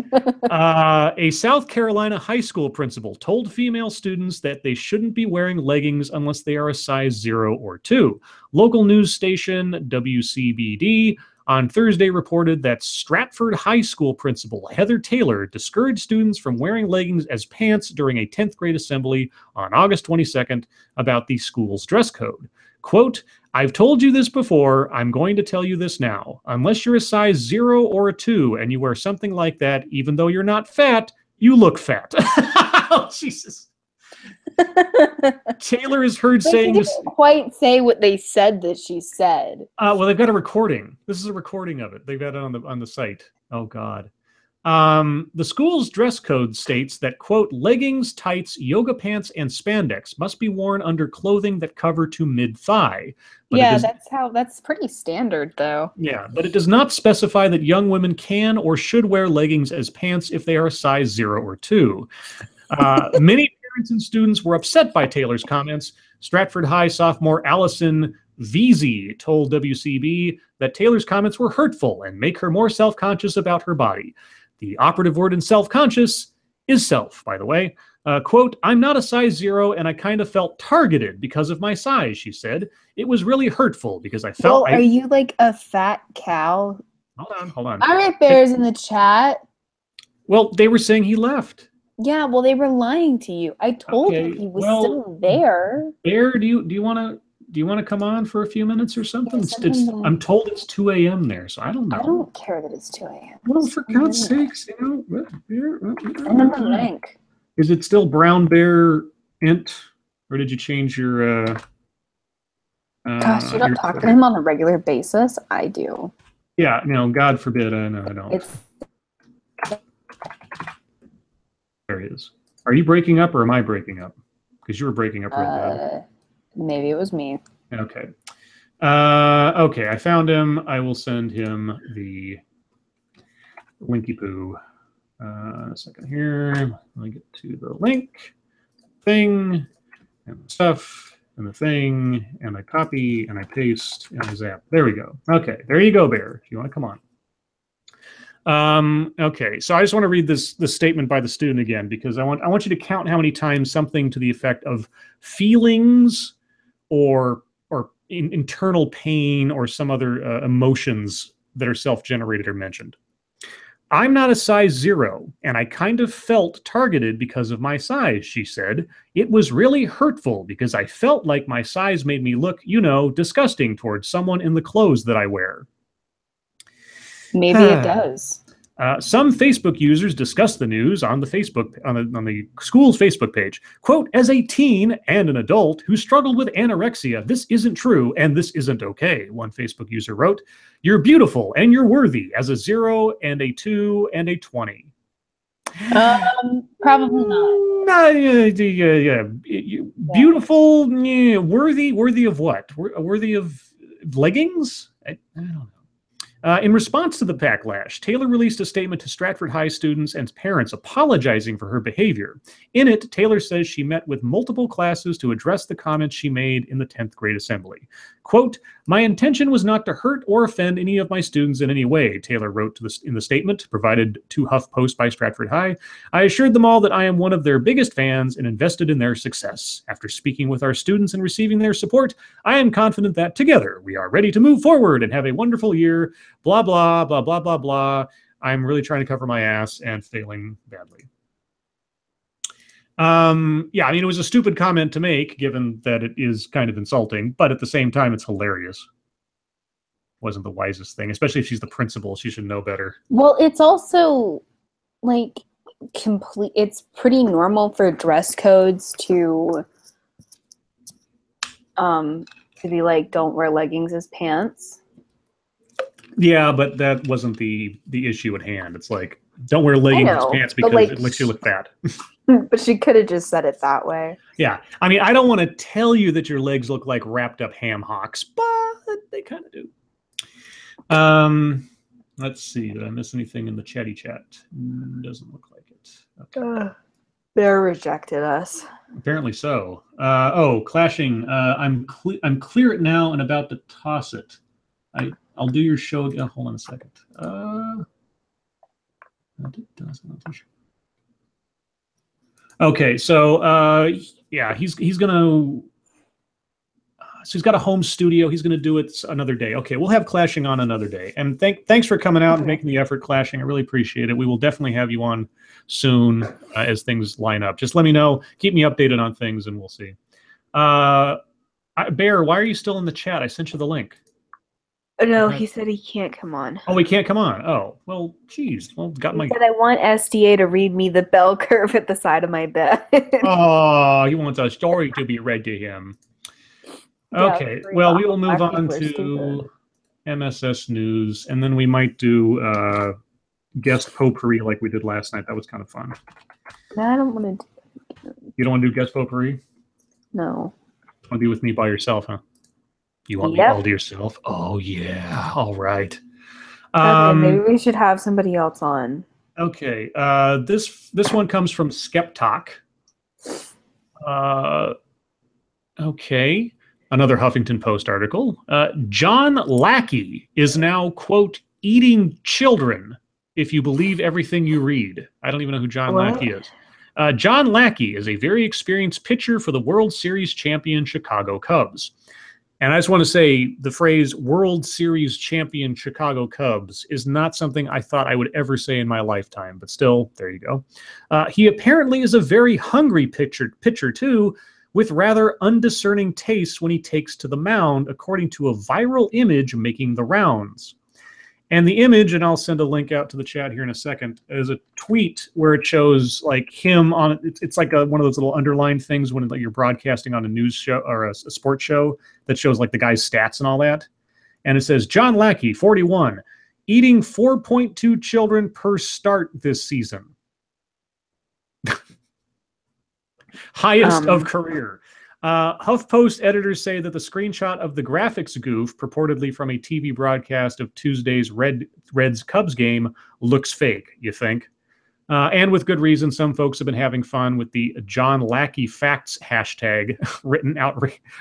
A South Carolina high school principal told female students that they shouldn't be wearing leggings unless they are a size 0 or 2. Local news station WCBD on Thursday reported that Stratford High School principal Heather Taylor discouraged students from wearing leggings as pants during a 10th grade assembly on August 22nd about the school's dress code. Quote, "I've told you this before, I'm going to tell you this now. Unless you're a size 0 or a 2 and you wear something like that, even though you're not fat, you look fat." Oh, Jesus. Taylor is heard saying this. Didn't quite say what they said that she said. Well, they've got a recording. This is a recording of it. They've got it on the site. Oh, God. The school's dress code states that, quote, "leggings, tights, yoga pants, and spandex must be worn under clothing that cover to mid-thigh." Yeah, that's pretty standard, though. Yeah, but it does not specify that young women can or should wear leggings as pants if they are a size 0 or 2. Many parents and students were upset by Taylor's comments. Stratford High sophomore Allison Veazey told WCB that Taylor's comments were hurtful and make her more self-conscious about her body. The operative word in self-conscious is self, by the way. Quote, "I'm not a size 0 and I kind of felt targeted because of my size," she said. "It was really hurtful because I felt..." Well, are you like a fat cow? Hold on. All right, Bear's in the chat. Well, they were saying he left. Yeah, well, they were lying to you. I told you he was still there. Bear, do you want to come on for a few minutes or something? I'm told it's 2 a.m. there, so I don't know. I don't care that it's 2 a.m. Well, for God's sakes, I'm in the link. Is it still Brown Bear Int, or did you change your? Gosh, you don't talk to him on a regular basis. I do. Yeah, no, God forbid. No, I don't. There he is. Are you breaking up or am I breaking up? Because you were breaking up real bad. Maybe it was me. Okay. Okay, I found him. I will send him the linky poo. A second here. Let me get to the link thing and the stuff and the thing, and I copy and I paste and I zap. There we go. Okay, there you go, Bear. If you want to come on. Okay, so I just want to read this statement by the student again, because I want you to count how many times something to the effect of feelings or internal pain or some other emotions that are self-generated are mentioned. "I'm not a size 0, and I kind of felt targeted because of my size," she said. "It was really hurtful because I felt like my size made me look, disgusting towards someone in the clothes that I wear." Maybe it does. Some Facebook users discussed the news on the school's Facebook page. Quote, "As a teen and an adult who struggled with anorexia, this isn't true and this isn't okay," one Facebook user wrote. "You're beautiful and you're worthy as a 0 and a 2 and a 20. Probably not. Yeah. Beautiful, yeah. Worthy of what? Worthy of leggings? I don't know. In response to the backlash, Taylor released a statement to Stratford High students and parents apologizing for her behavior. In it, Taylor says she met with multiple classes to address the comments she made in the 10th grade assembly. Quote, "My intention was not to hurt or offend any of my students in any way," Taylor wrote in the statement provided to HuffPost by Stratford High. "I assured them all that I am one of their biggest fans and invested in their success. After speaking with our students and receiving their support, I am confident that together we are ready to move forward and have a wonderful year. Blah, blah, blah, blah, blah, blah. I'm really trying to cover my ass and failing badly." Yeah, I mean, it was a stupid comment to make, given that it is kind of insulting, but at the same time, it's hilarious. Wasn't the wisest thing, especially if she's the principal. She should know better. Well, it's also like it's pretty normal for dress codes to be like, don't wear leggings as pants. Yeah, but that wasn't the issue at hand. It's like, don't wear leggings as pants because it makes you look fat. But she could have just said it that way. Yeah. I mean, I don't want to tell you that your legs look like wrapped up ham hocks, but they kind of do. Let's see. Did I miss anything in the chatty chat? Doesn't look like it. Okay. Bear rejected us. Apparently so. Oh, clashing. I'm clear it now and about to toss it. I'll do your show again. Hold on a second. Okay, so yeah, he's gonna. So he's got a home studio. He's going to do it another day. Okay, we'll have clashing on another day. And thanks for coming out and making the effort, clashing. I really appreciate it. We will definitely have you on soon as things line up. Just let me know. Keep me updated on things, and we'll see. Bear, why are you still in the chat? I sent you the link. No, he said he can't come on. Oh, he can't come on. Oh, well, geez. Well, He said I want SDA to read me the bell curve at the side of my bed. Oh, he wants a story to be read to him. Okay, yeah, well, we will move on to MSS News, and then we might do guest potpourri like we did last night. That was kind of fun. No, I don't want to do You don't want to do guest potpourri? No. Want to be with me by yourself, huh? You want me all to yourself? Oh, yeah. All right. Okay, maybe we should have somebody else on. Okay, this one comes from Skeptalk. Okay. Another Huffington Post article. John Lackey is now, quote, eating children, if you believe everything you read. I don't even know who John Lackey is. John Lackey is a very experienced pitcher for the World Series champion Chicago Cubs. And I just want to say the phrase World Series champion Chicago Cubs is not something I thought I would ever say in my lifetime, but still, there you go. He apparently is a very hungry pitcher too, with rather undiscerning tastes when he takes to the mound, according to a viral image making the rounds. And the image, and I'll send a link out to the chat here in a second, is a tweet where it shows like him on, it's like one of those little underlined things when like, you're broadcasting on a news show or a sports show that shows like the guy's stats and all that. And it says, John Lackey, 41, eating 4.2 children per start this season. Highest of career. HuffPost editors say that the screenshot of the graphics goof, purportedly from a TV broadcast of Tuesday's Reds-Cubs game, looks fake, you think? And with good reason, some folks have been having fun with the John Lackey Facts hashtag,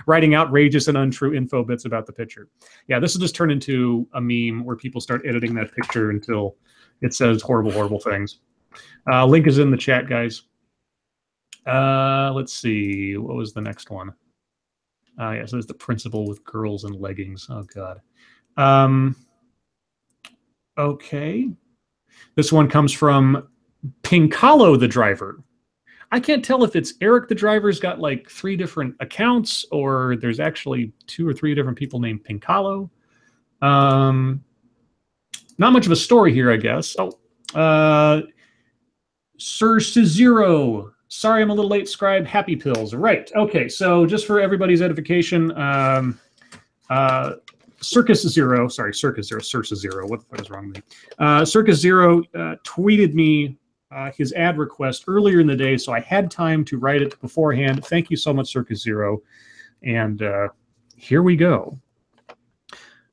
writing outrageous and untrue info bits about the pitcher. Yeah, this will just turn into a meme where people start editing that picture until it says horrible, horrible things. Link is in the chat, guys. Let's see. What was the next one? Yeah, so there's the principal with girls in leggings. Oh, God. Okay. This one comes from Pincalo the driver. I can't tell if it's Eric the driver's got like 3 different accounts or there's actually 2 or 3 different people named Pincalo. Not much of a story here, I guess. Oh, Sir Cizero. Sorry, I'm a little late, Scribe. Happy pills. Right. Okay, so just for everybody's edification, Circus Zero, what the fuck is wrong with me? Circus Zero tweeted me his ad request earlier in the day, so I had time to write it beforehand. Thank you so much, Circus Zero. And here we go.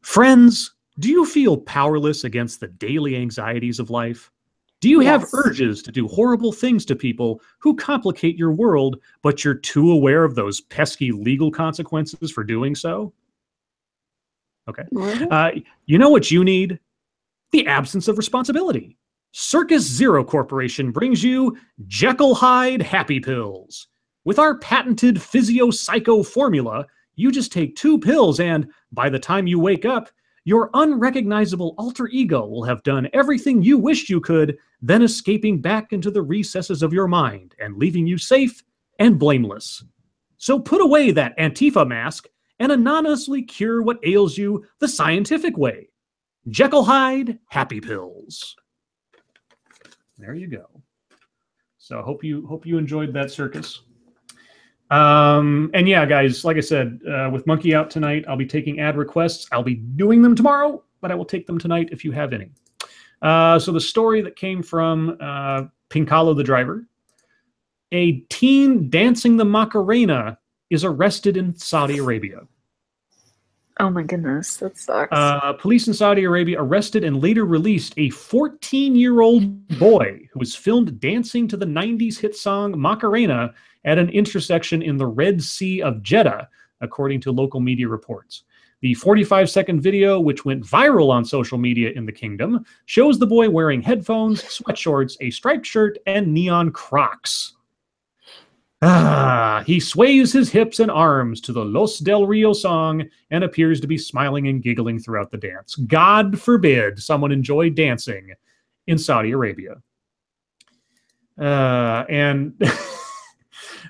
Friends, do you feel powerless against the daily anxieties of life? Do you have urges to do horrible things to people who complicate your world, but you're too aware of those pesky legal consequences for doing so? Okay. You know what you need? The absence of responsibility. Circus Zero Corporation brings you Jekyll Hyde Happy Pills. With our patented physio-psycho formula, you just take 2 pills and, by the time you wake up, your unrecognizable alter ego will have done everything you wished you could, then escaping back into the recesses of your mind and leaving you safe and blameless. So put away that Antifa mask and anonymously cure what ails you the scientific way. Jekyll Hyde Happy Pills. There you go. So hope you enjoyed that, Circus. And yeah, guys, like I said, with Monkey out tonight, I'll be taking ad requests. I'll be doing them tomorrow, but I will take them tonight if you have any. So the story that came from Pincalo the driver, a teen dancing the Macarena is arrested in Saudi Arabia. Oh my goodness, that sucks. Police in Saudi Arabia arrested and later released a 14-year-old boy who was filmed dancing to the 90s hit song Macarena at an intersection in the Red Sea of Jeddah, according to local media reports. The 45-second video, which went viral on social media in the kingdom, shows the boy wearing headphones, sweatshorts, a striped shirt, and neon Crocs. He sways his hips and arms to the Los Del Rio song and appears to be smiling and giggling throughout the dance. God forbid someone enjoy dancing in Saudi Arabia. And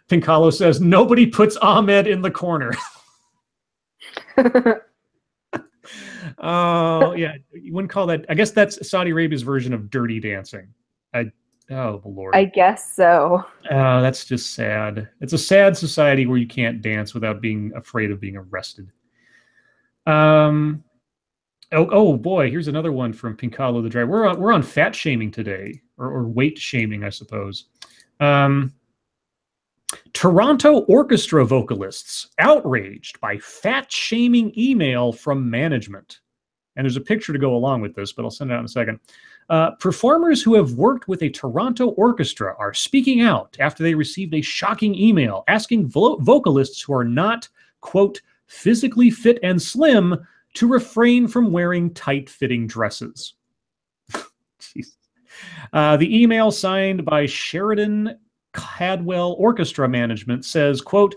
Pincalo says, nobody puts Ahmed in the corner. Oh, yeah. You wouldn't call that... I guess that's Saudi Arabia's version of dirty dancing. Oh, Lord. I guess so. Oh, that's just sad. It's a sad society where you can't dance without being afraid of being arrested. Oh boy, here's another one from Pincalo the Driver. We're on fat shaming today, or weight shaming, I suppose. Toronto orchestra vocalists outraged by fat shaming email from management. And there's a picture to go along with this, but I'll send it out in a second. Performers who have worked with a Toronto orchestra are speaking out after they received a shocking email asking vocalists who are not, quote, physically fit and slim to refrain from wearing tight-fitting dresses. The email signed by Sheridan Cadwell Orchestra Management says, quote,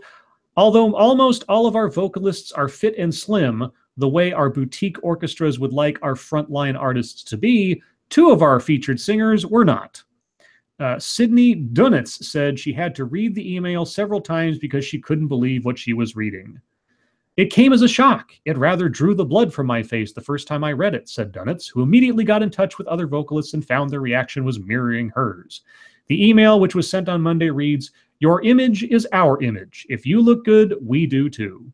although almost all of our vocalists are fit and slim, the way our boutique orchestras would like our frontline artists to be, two of our featured singers were not. Sydney Dunitz said she had to read the email several times because she couldn't believe what she was reading. It came as a shock. It rather drew the blood from my face the first time I read it, said Dunitz, who immediately got in touch with other vocalists and found their reaction was mirroring hers. The email, which was sent on Monday, reads, your image is our image. If you look good, we do too.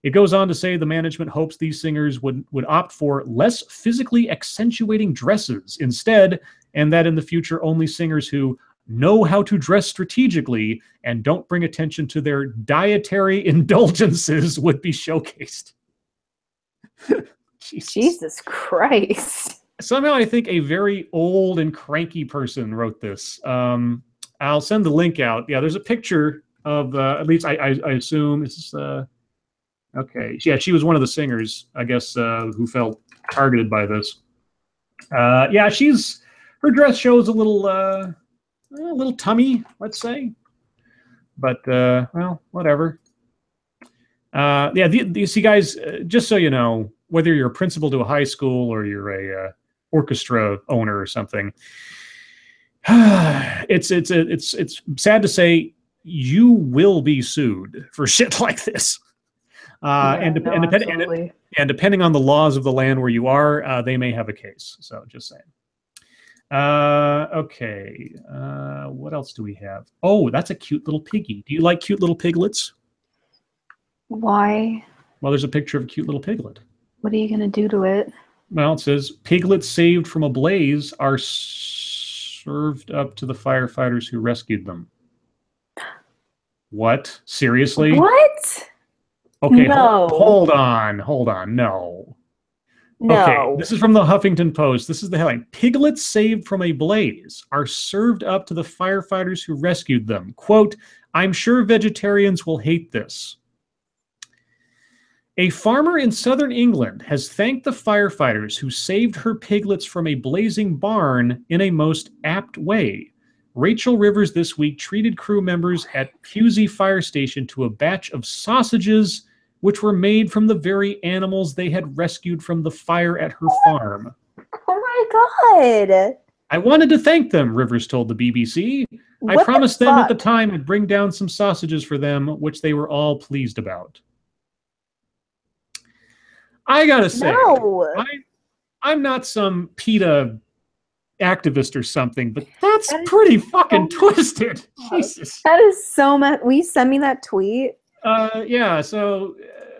It goes on to say the management hopes these singers would opt for less physically accentuating dresses instead, and that in the future only singers who know how to dress strategically and don't bring attention to their dietary indulgences would be showcased. Jesus Christ. Somehow I think a very old and cranky person wrote this. I'll send the link out. Yeah, there's a picture of, at least I assume, this is... Okay, yeah, she was one of the singers, I guess, who felt targeted by this. Yeah, her dress shows a little tummy, let's say. But, well, whatever. Yeah, you see, guys, just so you know, whether you're a principal to a high school or you're a orchestra owner or something, it's sad to say you will be sued for shit like this. And depending on the laws of the land where you are, they may have a case. So just saying. Okay. What else do we have? Oh, that's a cute little piggy. Do you like cute little piglets? Why? Well, there's a picture of a cute little piglet. What are you going to do to it? Well, it says piglets saved from a blaze are served up to the firefighters who rescued them. What? Seriously? What? Okay, no. Hold on. No. Okay, this is from the Huffington Post. This is the headline. Piglets saved from a blaze are served up to the firefighters who rescued them. Quote, I'm sure vegetarians will hate this. A farmer in southern England has thanked the firefighters who saved her piglets from a blazing barn in a most apt way. Rachel Rivers this week treated crew members at Pusey Fire Station to a batch of sausages which were made from the very animals they had rescued from the fire at her farm. Oh my God. I wanted to thank them, Rivers told the BBC. I promised them at the time I'd bring down some sausages for them, which they were all pleased about. I gotta say, I'm not some PETA activist or something, but that's pretty fucking twisted. Jesus. That is so much. Will you send me that tweet? Yeah, so...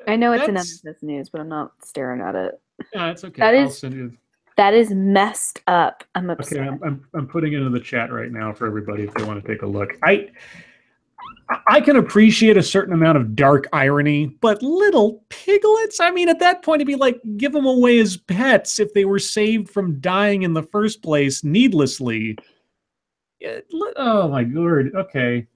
I know it's an MSS News, but I'm not staring at it. Yeah, it's okay. I'll send you... That is messed up. I'm upset. Okay, I'm putting it into the chat right now for everybody if they want to take a look. I can appreciate a certain amount of dark irony, but little piglets? I mean, at that point, it'd be like, give them away as pets if they were saved from dying in the first place needlessly. Oh, my God. Okay.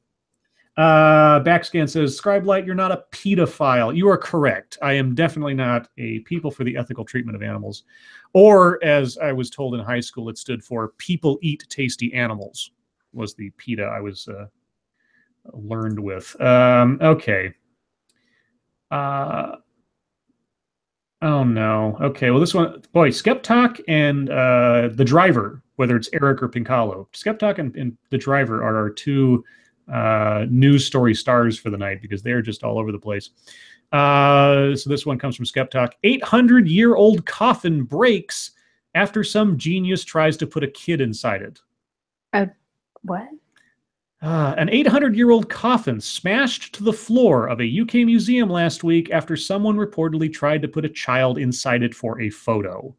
Backscan says, Scribe Light, you're not a pedophile. You are correct. I am definitely not a people for the ethical treatment of animals. Or, as I was told in high school, it stood for people eat tasty animals, was the PETA I was learned with. Okay. Oh, no. Okay, well, this one, boy, Skeptalk and the driver, whether it's Eric or Pincalo. Skeptalk and the driver are our two news story stars for the night because they're just all over the place. So this one comes from Skeptalk. 800-year-old coffin breaks after some genius tries to put a kid inside it. What? An 800-year-old coffin smashed to the floor of a UK museum last week after someone reportedly tried to put a child inside it for a photo.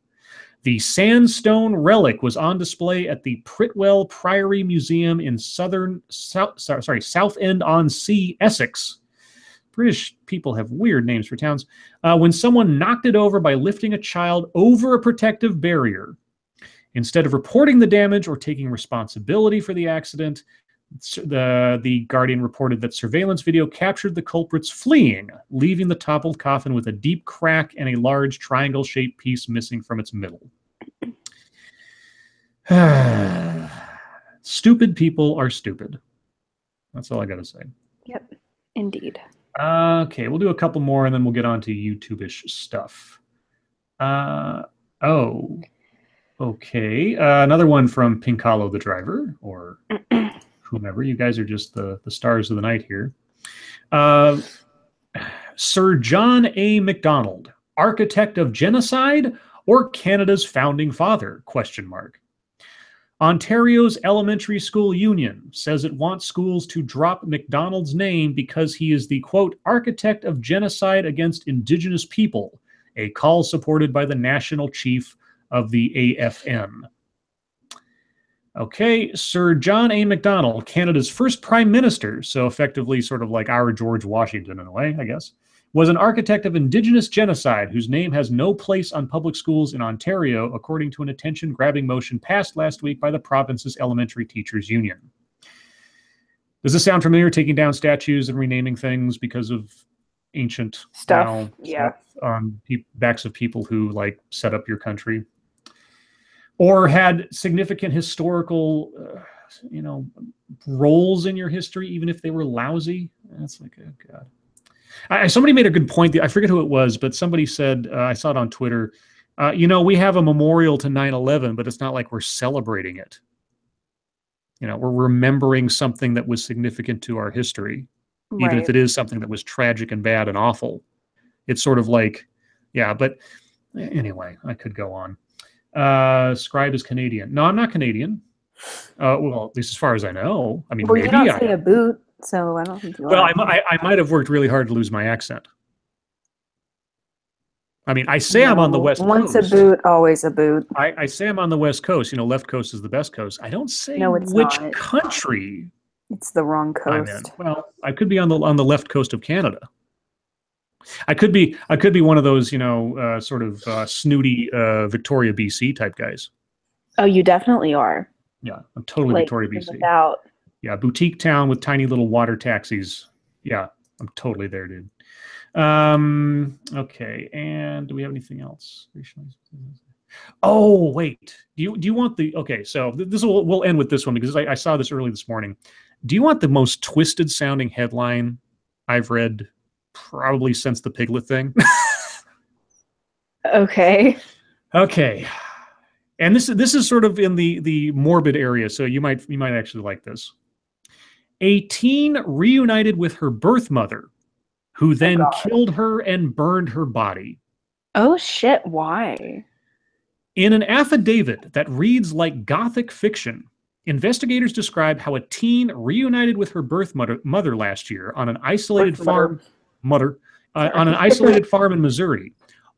The sandstone relic was on display at the Pritwell Priory Museum in Southend-on-Sea, Essex. British people have weird names for towns. When someone knocked it over by lifting a child over a protective barrier. Instead of reporting the damage or taking responsibility for the accident, the Guardian reported that surveillance video captured the culprits fleeing, leaving the toppled coffin with a deep crack and a large triangle-shaped piece missing from its middle. Stupid people are stupid. That's all I got to say. Yep, indeed. Okay, we'll do a couple more, and then we'll get on to YouTube-ish stuff. Okay. Another one from Pincalo the driver, or whomever. You guys are just the stars of the night here. Sir John A. Macdonald, architect of genocide or Canada's founding father? ? Ontario's Elementary School Union says it wants schools to drop Macdonald's name because he is the, quote, architect of genocide against Indigenous people, a call supported by the national chief of the AFN. Okay, Sir John A. Macdonald, Canada's first prime minister, so effectively sort of like our George Washington in a way, I guess, was an architect of Indigenous genocide whose name has no place on public schools in Ontario, according to an attention-grabbing motion passed last week by the province's Elementary Teachers Union. Does this sound familiar, taking down statues and renaming things because of ancient stuff on backs of people who, like, set up your country? Or had significant historical, roles in your history, even if they were lousy? That's like, oh, God. Somebody made a good point. I forget who it was, but somebody said, I saw it on Twitter, we have a memorial to 9/11, but it's not like we're celebrating it. We're remembering something that was significant to our history, even if it is something that was tragic and bad and awful. It's sort of like, yeah, but anyway, I could go on. Scribe is Canadian. No, I'm not Canadian. Well, at least as far as I know. I mean, well, maybe you don't say a boot, so I don't think you are. Well, I might have worked really hard to lose my accent. I mean, I say I'm on the West Coast. Once a boot, always a boot. I say I'm on the West Coast. Left coast is the best coast. I don't say which country. It's the wrong coast. I'm in. Well, I could be on the left coast of Canada. I could be one of those, sort of snooty Victoria, BC type guys. Oh, you definitely are. Yeah, I'm totally Victoria, BC. Without... Yeah, boutique town with tiny little water taxis. Yeah, I'm totally there, dude. Okay, and do we have anything else? Oh, wait. Do you want the? Okay, so we'll end with this one because I saw this early this morning. Do you want the most twisted sounding headline I've read probably since the piglet thing? Okay. And this is sort of in the morbid area, so you might actually like this. A teen reunited with her birth mother, who then killed her and burned her body. Oh shit, why? In an affidavit that reads like Gothic fiction, investigators describe how a teen reunited with her birth mother last year on an isolated farm in Missouri,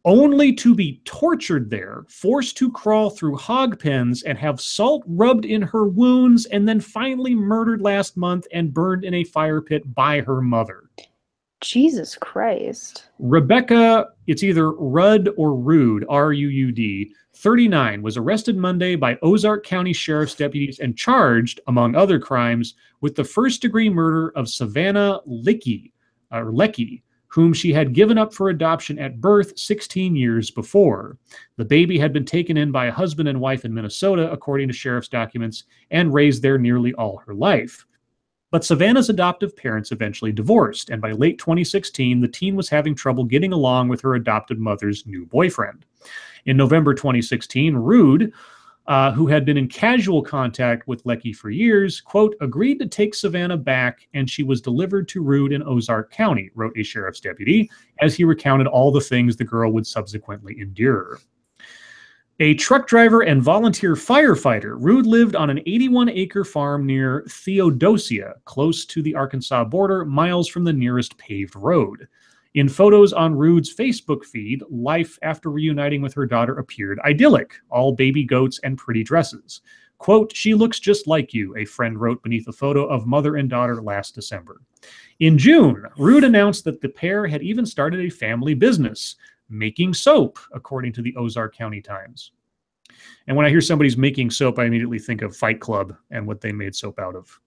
only to be tortured there, forced to crawl through hog pens and have salt rubbed in her wounds, and then finally murdered last month and burned in a fire pit by her mother. Jesus Christ. Rebecca, it's either Rudd or Rude, R-U-U-D, 39, was arrested Monday by Ozark County Sheriff's deputies and charged, among other crimes, with the first-degree murder of Savannah Leckie, whom she had given up for adoption at birth 16 years before. The baby had been taken in by a husband and wife in Minnesota, according to sheriff's documents, and raised there nearly all her life. But Savannah's adoptive parents eventually divorced, and by late 2016, the teen was having trouble getting along with her adopted mother's new boyfriend. In November 2016, Rude, who had been in casual contact with Leckie for years, quote, agreed to take Savannah back, and she was delivered to Rude in Ozark County, wrote a sheriff's deputy, as he recounted all the things the girl would subsequently endure. A truck driver and volunteer firefighter, Rude lived on an 81-acre farm near Theodosia, close to the Arkansas border, miles from the nearest paved road. In photos on Rude's Facebook feed, life after reuniting with her daughter appeared idyllic, all baby goats and pretty dresses. Quote, she looks just like you, a friend wrote beneath a photo of mother and daughter last December. In June, Rude announced that the pair had even started a family business, making soap, according to the Ozark County Times. And when I hear somebody's making soap, I immediately think of Fight Club and what they made soap out of,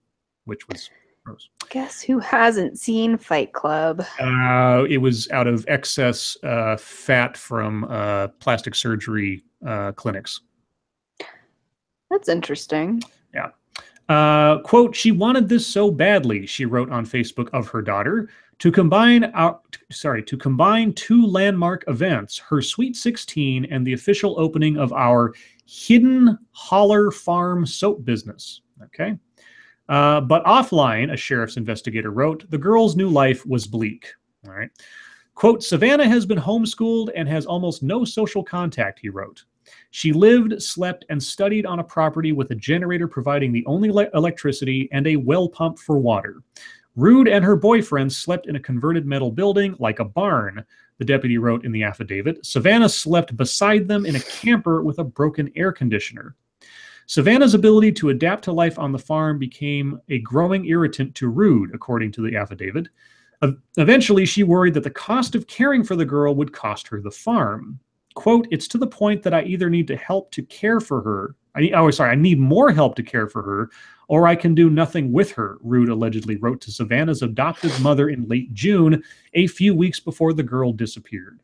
which was gross. Guess who hasn't seen Fight Club? It was out of excess fat from plastic surgery clinics. That's interesting. Yeah. Quote, she wanted this so badly, she wrote on Facebook of her daughter, to combine two landmark events, her Sweet 16 and the official opening of our Hidden Holler Farm soap business. Okay. But offline, a sheriff's investigator wrote, the girl's new life was bleak. All right. Quote, Savannah has been homeschooled and has almost no social contact, he wrote. She lived, slept, and studied on a property with a generator providing the only electricity and a well pump for water. Rude and her boyfriend slept in a converted metal building like a barn, the deputy wrote in the affidavit. Savannah slept beside them in a camper with a broken air conditioner. Savannah's ability to adapt to life on the farm became a growing irritant to Rude, according to the affidavit. Eventually, she worried that the cost of caring for the girl would cost her the farm. Quote, it's to the point that I either need to help to care for her. I need more help to care for her, or I can do nothing with her, Rude allegedly wrote to Savannah's adoptive mother in late June, a few weeks before the girl disappeared.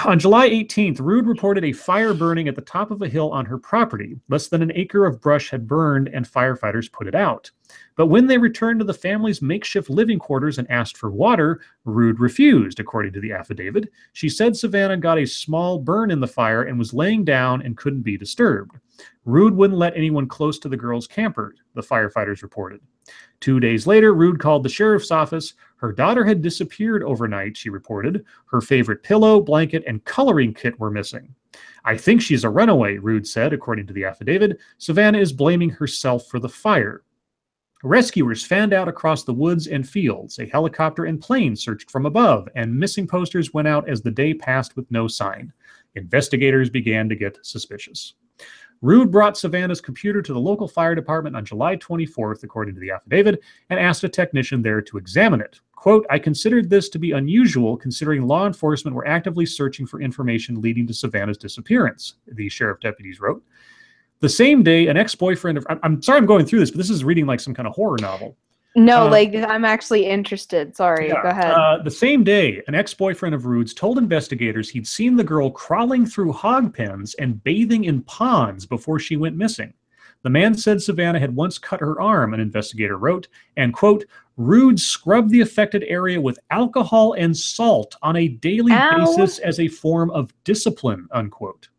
On July 18th, Rude reported a fire burning at the top of a hill on her property. Less than an acre of brush had burned, and firefighters put it out. But when they returned to the family's makeshift living quarters and asked for water, Rude refused, according to the affidavit. She said Savannah got a small burn in the fire and was laying down and couldn't be disturbed. Rude wouldn't let anyone close to the girl's camper, the firefighters reported. 2 days later, Rude called the sheriff's office. Her daughter had disappeared overnight, she reported. Her favorite pillow, blanket, and coloring kit were missing. I think she's a runaway, Rude said, according to the affidavit. Savannah is blaming herself for the fire. Rescuers fanned out across the woods and fields. A helicopter and plane searched from above, and missing posters went out as the day passed with no sign. Investigators began to get suspicious. Rude brought Savannah's computer to the local fire department on July 24th, according to the affidavit, and asked a technician there to examine it. Quote, I considered this to be unusual considering law enforcement were actively searching for information leading to Savannah's disappearance, the sheriff deputies wrote. The same day, an ex-boyfriend of... I'm sorry I'm going through this, but this is reading like some kind of horror novel. No, I'm actually interested. Sorry, yeah, go ahead. The same day, an ex-boyfriend of Rude's told investigators he'd seen the girl crawling through hog pens and bathing in ponds before she went missing. The man said Savannah had once cut her arm, an investigator wrote, and, quote, Rude scrubbed the affected area with alcohol and salt on a daily basis as a form of discipline, unquote.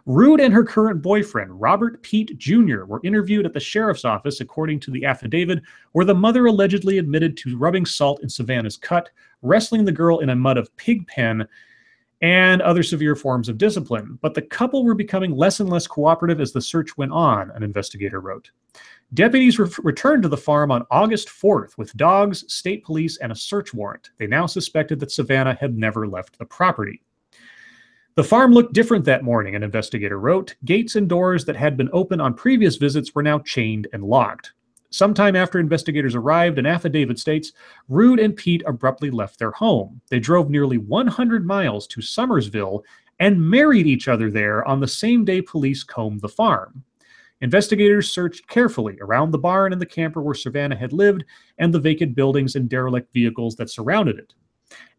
Rude and her current boyfriend, Robert Pete Jr., were interviewed at the sheriff's office, according to the affidavit, where the mother allegedly admitted to rubbing salt in Savannah's cut, wrestling the girl in a mud of pig pen, and other severe forms of discipline. But the couple were becoming less and less cooperative as the search went on, an investigator wrote. Deputies returned to the farm on August 4th with dogs, state police, and a search warrant. They now suspected that Savannah had never left the property. The farm looked different that morning, an investigator wrote. Gates and doors that had been open on previous visits were now chained and locked. Sometime after investigators arrived, an affidavit states, Rude and Pete abruptly left their home. They drove nearly 100 miles to Summersville and married each other there on the same day police combed the farm. Investigators searched carefully around the barn and the camper where Savannah had lived and the vacant buildings and derelict vehicles that surrounded it.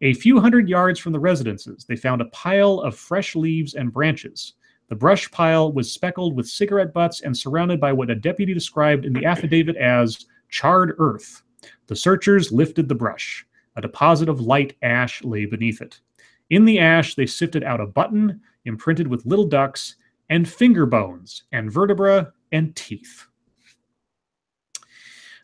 A few hundred yards from the residences, they found a pile of fresh leaves and branches. The brush pile was speckled with cigarette butts and surrounded by what a deputy described in the affidavit as charred earth. The searchers lifted the brush. A deposit of light ash lay beneath it. In the ash, they sifted out a button imprinted with little ducks and finger bones and vertebra and teeth.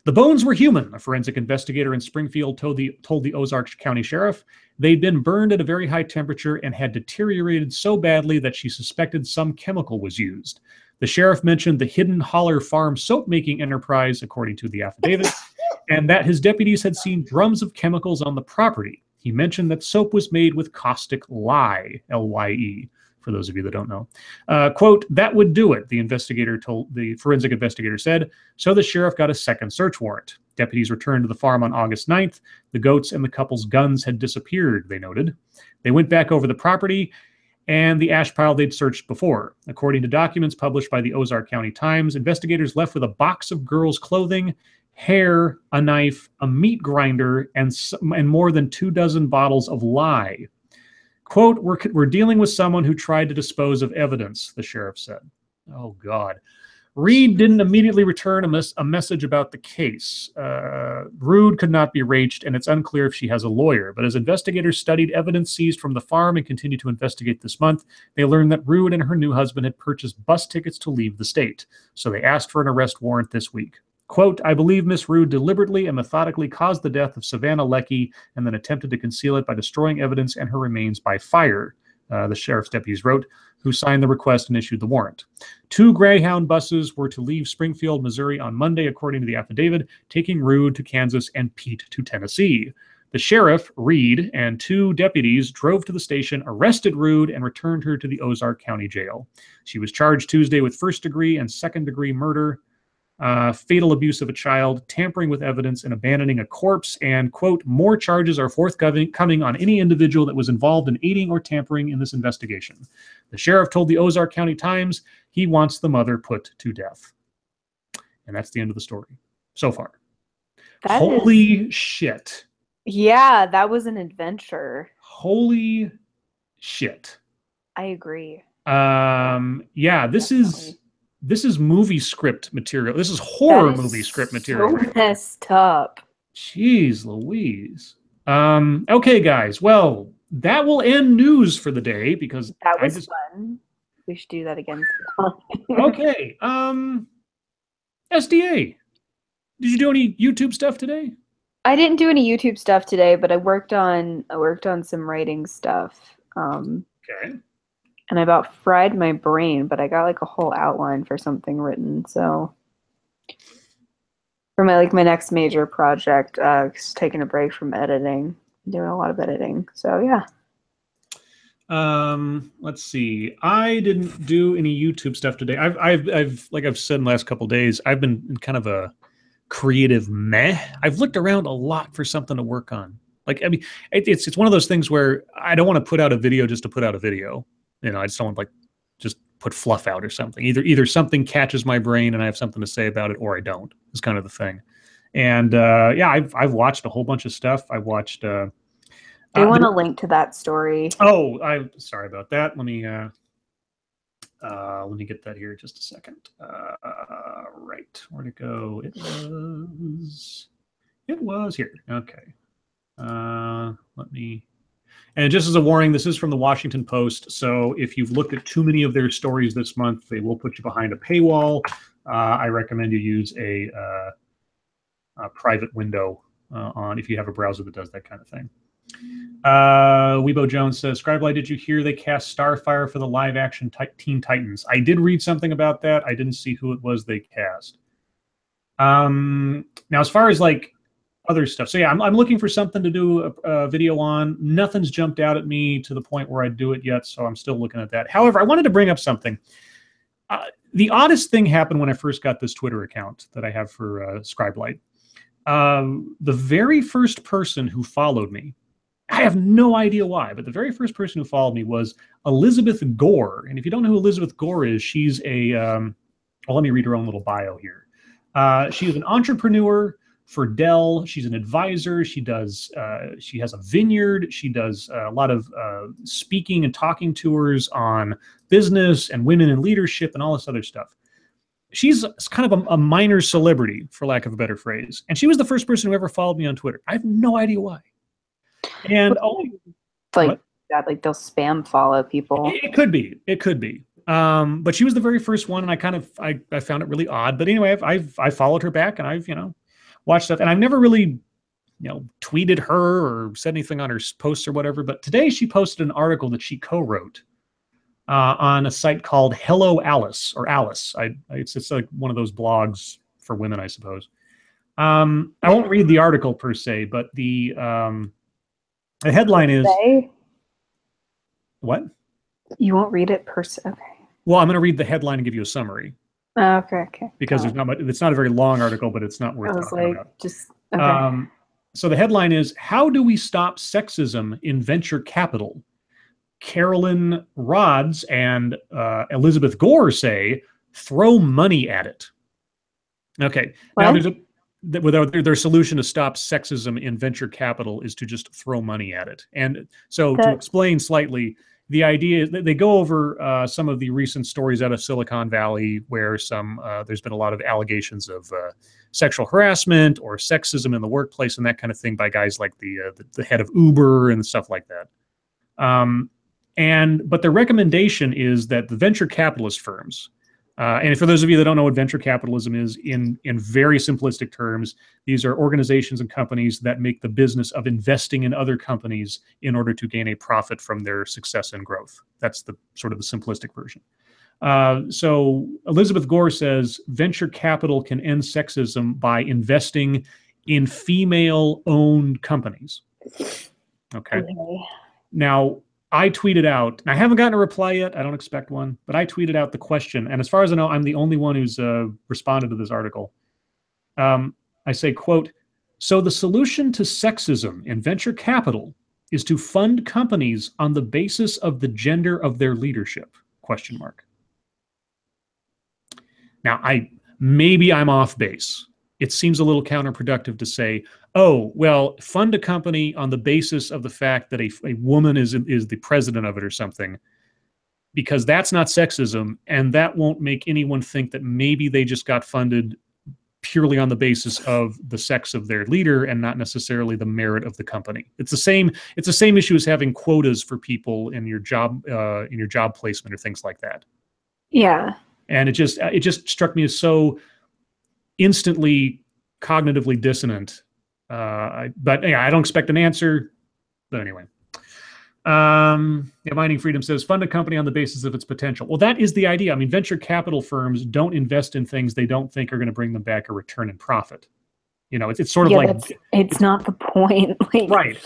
The bones were human, a forensic investigator in Springfield told the Ozark County Sheriff. They'd been burned at a very high temperature and had deteriorated so badly that she suspected some chemical was used. The sheriff mentioned the Hidden Holler Farm soap-making enterprise, according to the affidavit, and that his deputies had seen drums of chemicals on the property. He mentioned that soap was made with caustic lye, L-Y-E, for those of you that don't know. Quote, that would do it, the forensic investigator said, so the sheriff got a second search warrant. Deputies returned to the farm on August 9th. The goats and the couple's guns had disappeared, they noted. They went back over the property and the ash pile they'd searched before. According to documents published by the Ozark County Times, investigators left with a box of girls' clothing, hair, a knife, a meat grinder, and more than 24 bottles of lye. Quote, we're dealing with someone who tried to dispose of evidence, the sheriff said. Oh, God. Reed didn't immediately return a message about the case. Rude could not be reached, and it's unclear if she has a lawyer. But as investigators studied evidence seized from the farm and continued to investigate this month, they learned that Rude and her new husband had purchased bus tickets to leave the state. So they asked for an arrest warrant this week. Quote, I believe Miss Rude deliberately and methodically caused the death of Savannah Leckie and then attempted to conceal it by destroying evidence and her remains by fire, the sheriff's deputies wrote, who signed the request and issued the warrant. 2 Greyhound buses were to leave Springfield, Missouri on Monday, according to the affidavit, taking Rude to Kansas and Pete to Tennessee. The sheriff, Reed, and 2 deputies drove to the station, arrested Rude, and returned her to the Ozark County Jail. She was charged Tuesday with first-degree and second-degree murder, fatal abuse of a child, tampering with evidence, and abandoning a corpse, and, quote, more charges are forthcoming on any individual that was involved in aiding or tampering in this investigation. The sheriff told the Ozark County Times he wants the mother put to death. And that's the end of the story so far. Holy shit. Yeah, that was an adventure. Holy shit. I agree. Yeah, this is movie script material. This is horror movie script material. So messed up. Jeez Louise. Okay, guys. Well, that will end news for the day because that was fun. We should do that again sometime. Okay. SDA. Did you do any YouTube stuff today? I didn't do any YouTube stuff today, but I worked on some writing stuff. Okay. And I about fried my brain, but I got like a whole outline for something written. So for my next major project, just taking a break from editing, doing a lot of editing. So yeah. Let's see. I didn't do any YouTube stuff today. I've like I've said in the last couple of days, I've been in kind of a creative meh. I've looked around a lot for something to work on. Like, I mean, it's one of those things where I don't want to put out a video just to put out a video. You know, I just don't want just put fluff out or something. Either something catches my brain and I have something to say about it, or I don't. Is kind of the thing. And yeah, I've watched a whole bunch of stuff. I watched. They want a link to that story. Oh, I'm sorry about that. Let me get that here just a second. Right, where'd it go? It was here. Okay. Let me. And just as a warning, this is from the Washington Post. So if you've looked at too many of their stories this month, they will put you behind a paywall. I recommend you use a private window on if you have a browser that does that kind of thing. Weebo Jones says, Scribe, did you hear they cast Starfire for the live-action Teen Titans? I did read something about that. I didn't see who it was they cast. Now, as far as like other stuff, so yeah, I'm looking for something to do a video on. Nothing's jumped out at me to the point where I'd do it yet, so I'm still looking at that. However, I wanted to bring up something. The oddest thing happened when I first got this Twitter account that I have for Scribe. The very first person who followed me, I have no idea why, but the very first person who followed me was Elizabeth Gore. And if you don't know who Elizabeth Gore is, she's a, well, let me read her own little bio here. She is an entrepreneur for Dell. She's an advisor. She has a vineyard. She does a lot of speaking and talking tours on business and women in leadership and all this other stuff. She's kind of a minor celebrity, for lack of a better phrase. And she was the first person who ever followed me on Twitter. I have no idea why. And like that, like they'll spam follow people. It could be. It could be. But she was the very first one, and I found it really odd. But anyway, I followed her back, and I've watched stuff, and I've never really tweeted her or said anything on her posts or whatever. But today she posted an article that she co-wrote on a site called Hello Alice, or Alice. It's like one of those blogs for women, I suppose. I won't read the article per se, but the headline is what? You won't read it per se. Okay. Well, I'm going to read the headline and give you a summary. Okay. Because there's not much, it's not a very long article, but it's not worth talking about. Just okay. So the headline is, "How do we stop sexism in venture capital? Carolyn Rods and Elizabeth Gore say, throw money at it." Okay. What? Now their solution to stop sexism in venture capital is to just throw money at it. And so to explain slightly, the idea is that they go over some of the recent stories out of Silicon Valley where there's been a lot of allegations of sexual harassment or sexism in the workplace and that kind of thing by guys like the head of Uber and stuff like that. But their recommendation is that the venture capitalist firms, and for those of you that don't know what venture capitalism is, in very simplistic terms, these are organizations and companies that make the business of investing in other companies in order to gain a profit from their success and growth. That's the sort of the simplistic version. So Elizabeth Gore says venture capital can end sexism by investing in female-owned companies. Okay. Now, I tweeted out, and I haven't gotten a reply yet, I don't expect one, but I tweeted out the question, and as far as I know, I'm the only one who's responded to this article. I say, quote, "So the solution to sexism in venture capital is to fund companies on the basis of the gender of their leadership, question mark." Now, maybe I'm off base. It seems a little counterproductive to say, oh, well, fund a company on the basis of the fact that a woman is the president of it or something, because that's not sexism, and that won't make anyone think that maybe they just got funded purely on the basis of the sex of their leader and not necessarily the merit of the company. It's the same issue as having quotas for people in your job placement or things like that. Yeah. And it just struck me as so instantly cognitively dissonant. But yeah, I don't expect an answer. But anyway, Mining Freedom says, fund a company on the basis of its potential. Well, that is the idea. I mean, venture capital firms don't invest in things they don't think are going to bring them back a return in profit. It's sort of like it's not the point. Right.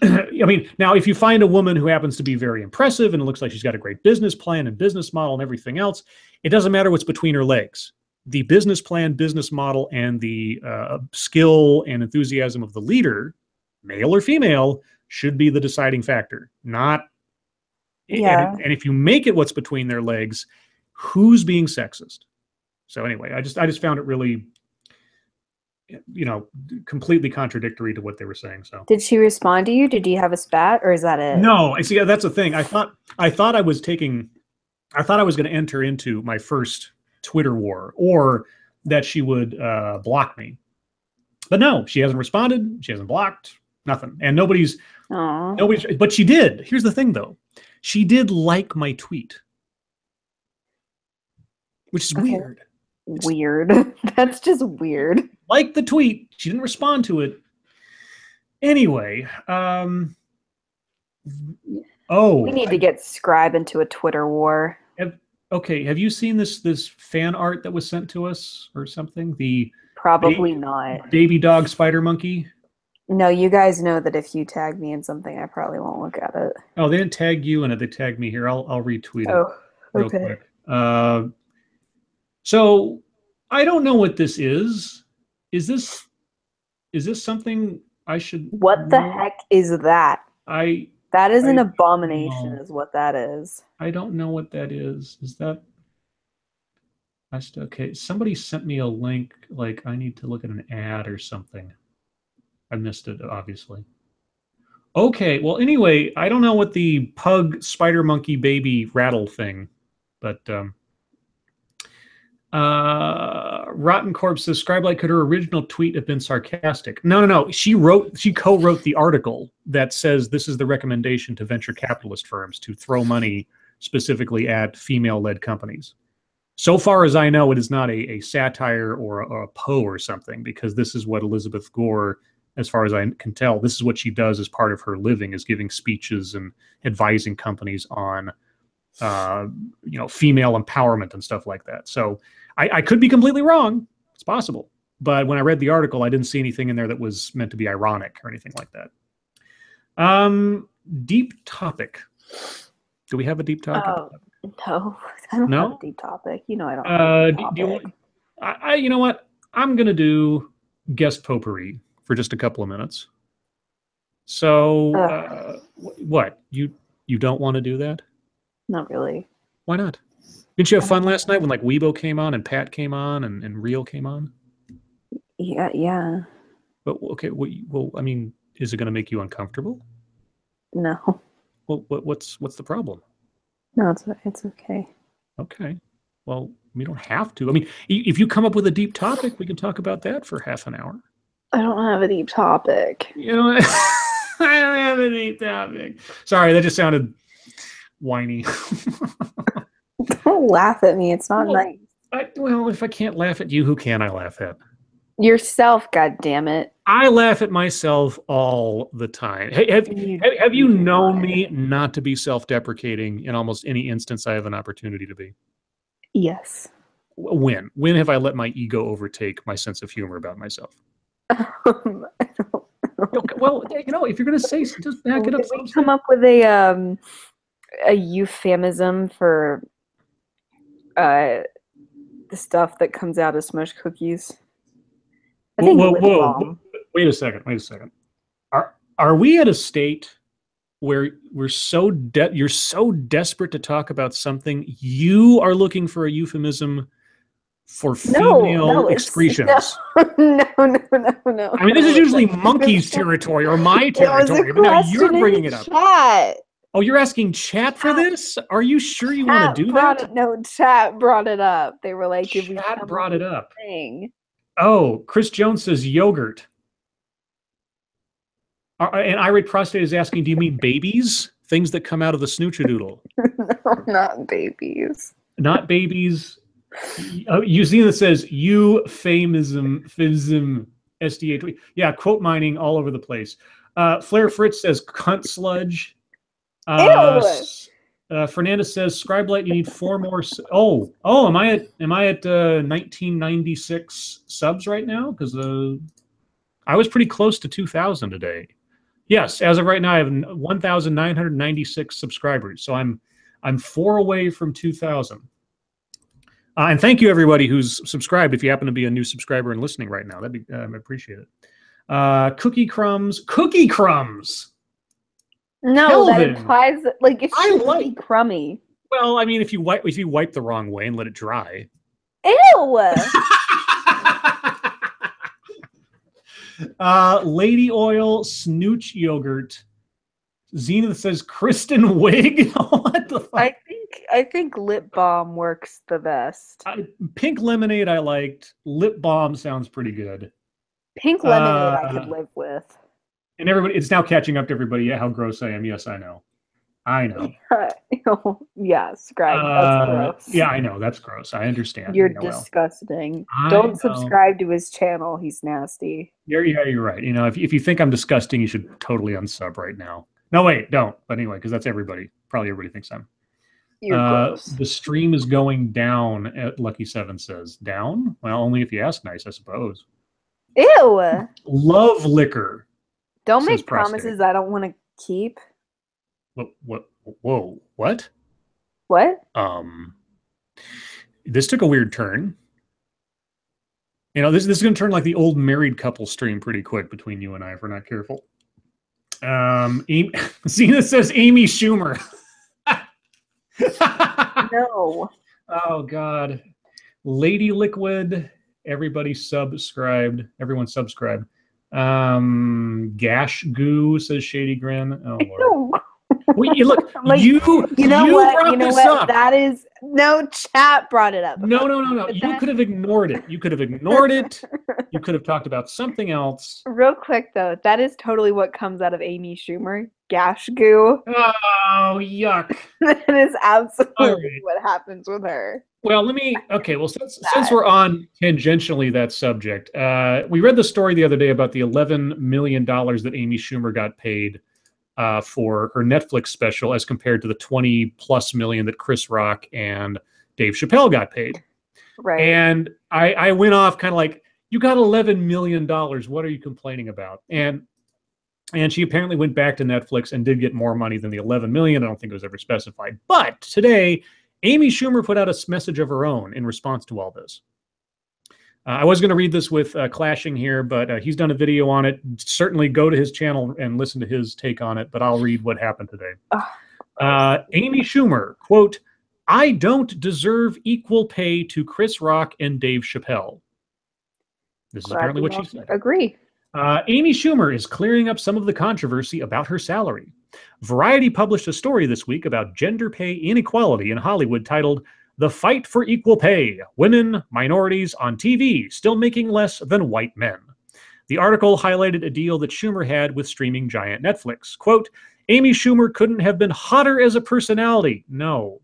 I mean, now if you find a woman who happens to be very impressive and it looks like she's got a great business plan and business model and everything else, it doesn't matter what's between her legs. The business plan, business model, and the skill and enthusiasm of the leader, male or female, should be the deciding factor. Not, and if you make it what's between their legs, who's being sexist? So anyway, I just found it really, completely contradictory to what they were saying. So did she respond to you? Did you have a spat, or is that it? No, I see. That's the thing. I thought I was going to enter into my first Twitter war, or that she would block me. But no, she hasn't responded. She hasn't blocked. Nothing. And nobody's. But she did. Here's the thing, though. She did like my tweet, which is weird. Weird. That's just weird. Like the tweet. She didn't respond to it. Anyway. We need to get Scribe into a Twitter war. Okay, have you seen this fan art that was sent to us or something? Probably not. Baby dog spider monkey. No, you guys know that if you tag me in something, I probably won't look at it. Oh, they didn't tag you in it. They tagged me here. I'll retweet it real quick. So I don't know what this is. Is this something I should? What the heck is that? That is an abomination, is what that is. I don't know what that is. Is that? Okay. Somebody sent me a link. Like I need to look at an ad or something. I missed it, obviously. Okay. Well, anyway, I don't know what the pug spider monkey baby rattle thing, but Rotten Corpse says Scribe could her original tweet have been sarcastic? No. She co-wrote the article that says this is the recommendation to venture capitalist firms to throw money specifically at female-led companies. So far as I know, it is not a satire or a Poe or something, because this is what Elizabeth Gore, as far as I can tell, this is what she does as part of her living, is giving speeches and advising companies on female empowerment and stuff like that. So I could be completely wrong. It's possible. But when I read the article, I didn't see anything in there that was meant to be ironic or anything like that. Deep topic. Do we have a deep topic? No, I don't have a deep topic. You know I don't have a deep topic. Do you want, you know what? I'm going to do guest potpourri for just a couple of minutes. So what? You don't want to do that? Not really. Why not? Didn't you have fun last night when like Weibo came on and Pat came on and Real came on? Yeah. But okay, well, I mean, is it going to make you uncomfortable? No. Well, what's the problem? No, it's okay. Okay. Well, we don't have to. I mean, if you come up with a deep topic, we can talk about that for half an hour. I don't have a deep topic. You know, I don't have a deep topic. Sorry, that just sounded whiny. Don't laugh at me. It's not nice. Well, if I can't laugh at you, who can I laugh at? Yourself, goddammit. I laugh at myself all the time. Have you known me not to be self-deprecating in almost any instance I have an opportunity to be? Yes. When have I let my ego overtake my sense of humor about myself? Well, if you're going to say, just back it up. Did we come up with a euphemism for the stuff that comes out of smushed cookies? I think whoa. Wait a second. Are we at a state where you're so desperate to talk about something you are looking for a euphemism for female excretions? No. I mean, this is usually Monkey's territory or my territory, but now you're bringing it up. Chat. Oh, you're asking chat for this? Are you sure you want to do that? No, chat brought it up. They were like, chat brought it up. Thing? Oh, Chris Jones says yogurt. And Irate Prostate is asking, do you mean babies? Things that come out of the snoochadoodle? No, not babies. Not babies. You see that says euphemism, SDA. Yeah, quote mining all over the place. Flair Fritz says cunt sludge. Fernandez says Scribe Light, you need 4 more. Am I at 1996 subs right now? Because I was pretty close to 2,000 today. Yes, as of right now, I have 1,996 subscribers. So I'm 4 away from 2,000. And thank you everybody who's subscribed. If you happen to be a new subscriber and listening right now, that'd be I appreciate it. Cookie crumbs. No, Kelvin. that implies that, like, it should be crummy. Well, I mean, if you wipe the wrong way and let it dry. Ew. Lady Oil Snooch Yogurt. Zenith says Kristen Wiig. What the fuck? I think lip balm works the best. Pink lemonade I liked. Lip balm sounds pretty good. Pink lemonade I could live with. And everybody, it's now catching up to everybody how gross I am. Yes, I know. Yeah, Scribe. That's gross. Yeah, I know. That's gross. I understand. You're disgusting. Don't subscribe to his channel. He's nasty. You're right. You know, if you think I'm disgusting, you should totally unsub right now. No, wait, don't. But anyway, because that's everybody. Probably everybody thinks I'm. You're gross. The stream is going down, at Lucky7 says. Down? Well, only if you ask nice, I suppose. Ew. Love liquor. Don't says make promises I don't want to keep. What? Whoa, what? What? This took a weird turn. You know, this is going to turn like the old married couple stream pretty quick between you and I if we're not careful. Zena says Amy Schumer. No. Oh, God. Lady Liquid. Everybody subscribed. Everyone subscribed. Gash Goo, says Shady Grin. Oh, Lord. Well, look, like, you know what? You know what? Up. That is no chat brought it up. No. You could have ignored it. You could have ignored it. You could have talked about something else. Real quick though, that is totally what comes out of Amy Schumer. Gash goo. Oh, yuck. That is absolutely what happens with her. Well, since we're on tangentially that subject, we read the story the other day about the $11 million that Amy Schumer got paid for her Netflix special as compared to the 20+ million that Chris Rock and Dave Chappelle got paid. Right. And I went off kind of like, you got $11 million. What are you complaining about? And she apparently went back to Netflix and did get more money than the $11 million. I don't think it was ever specified. But today, Amy Schumer put out a message of her own in response to all this. I was going to read this with Clashing here, but he's done a video on it. Certainly go to his channel and listen to his take on it, but I'll read what happened today. Amy Schumer, quote, "I don't deserve equal pay to Chris Rock and Dave Chappelle." This is apparently what she said. Agree. Amy Schumer is clearing up some of the controversy about her salary. Variety published a story this week about gender pay inequality in Hollywood titled, "The Fight for Equal Pay, Women, Minorities on TV Still Making Less Than White Men." The article highlighted a deal that Schumer had with streaming giant Netflix. Quote, "Amy Schumer couldn't have been hotter as a personality." No,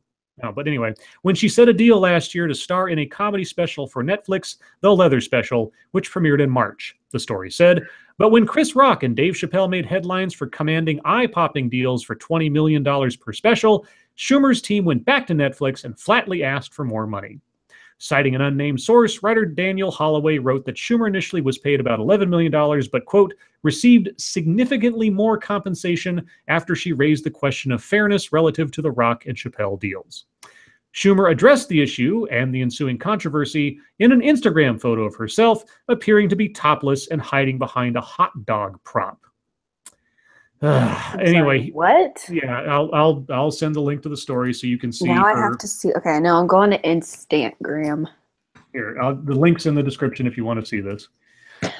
but anyway, when she set a deal last year to star in a comedy special for Netflix, The Leather Special, which premiered in March, the story said. But when Chris Rock and Dave Chappelle made headlines for commanding eye-popping deals for $20 million per special, Schumer's team went back to Netflix and flatly asked for more money. Citing an unnamed source, writer Daniel Holloway wrote that Schumer initially was paid about $11 million, but, quote, received significantly more compensation after she raised the question of fairness relative to the Rock and Chappelle deals. Schumer addressed the issue and the ensuing controversy in an Instagram photo of herself appearing to be topless and hiding behind a hot dog prop. Anyway, sorry, what? Yeah, I'll send the link to the story so you can see. Now I have to see. Okay, now I'm going to Instagram. Here, the link's in the description if you want to see this.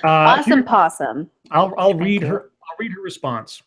Awesome possum. I'll read her. I'll read her response.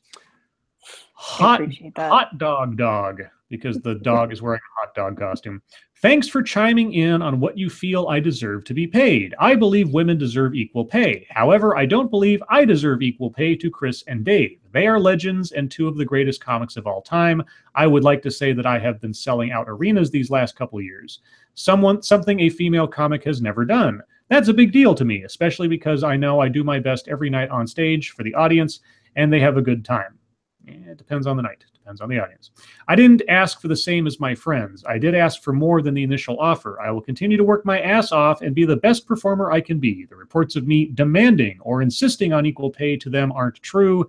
Hot dog, because the dog is wearing a hot dog costume. "Thanks for chiming in on what you feel I deserve to be paid. I believe women deserve equal pay. However, I don't believe I deserve equal pay to Chris and Dave. They are legends and two of the greatest comics of all time. I would like to say that I have been selling out arenas these last couple years. Something a female comic has never done. That's a big deal to me, especially because I know I do my best every night on stage for the audience, and they have a good time. It depends on the night. Depends on the audience. I didn't ask for the same as my friends. I did ask for more than the initial offer. I will continue to work my ass off and be the best performer I can be. The reports of me demanding or insisting on equal pay to them aren't true.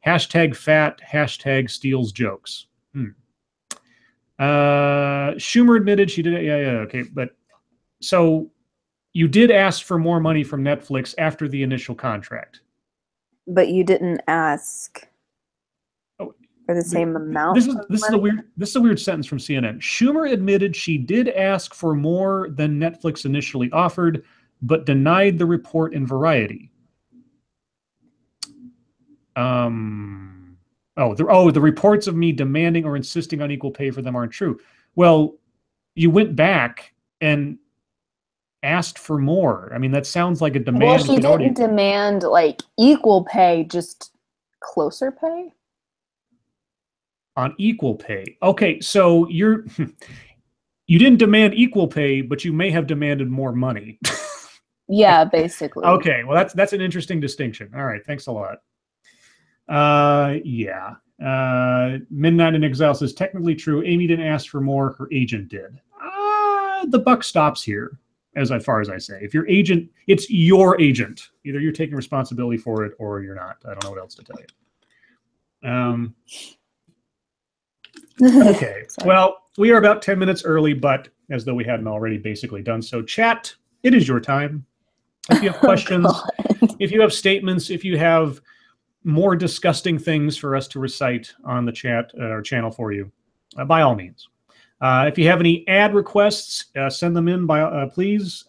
#fat, #steals jokes." Schumer admitted she did it. Yeah, okay. But so you did ask for more money from Netflix after the initial contract. But you didn't ask for the same amount. This is a weird sentence from CNN. Schumer admitted she did ask for more than Netflix initially offered, but denied the report in Variety. The reports of me demanding or insisting on equal pay for them aren't true. Well, you went back and asked for more. I mean, that sounds like a demand. Well, she didn't demand like equal pay, just closer pay. On equal pay. Okay, so you didn't demand equal pay, but you may have demanded more money. Yeah, basically. Okay, well that's an interesting distinction. All right, thanks a lot. Yeah. Midnight in Exile says, technically true. Amy didn't ask for more. Her agent did. The buck stops here, as far as I say. If your agent, it's your agent. Either you're taking responsibility for it or you're not. I don't know what else to tell you. Okay. Well, we are about 10 minutes early, but as though we hadn't already basically done so. Chat, it is your time. If you have questions, if you have statements, if you have more disgusting things for us to recite on the chat or channel for you, by all means. If you have any ad requests, send them in by please,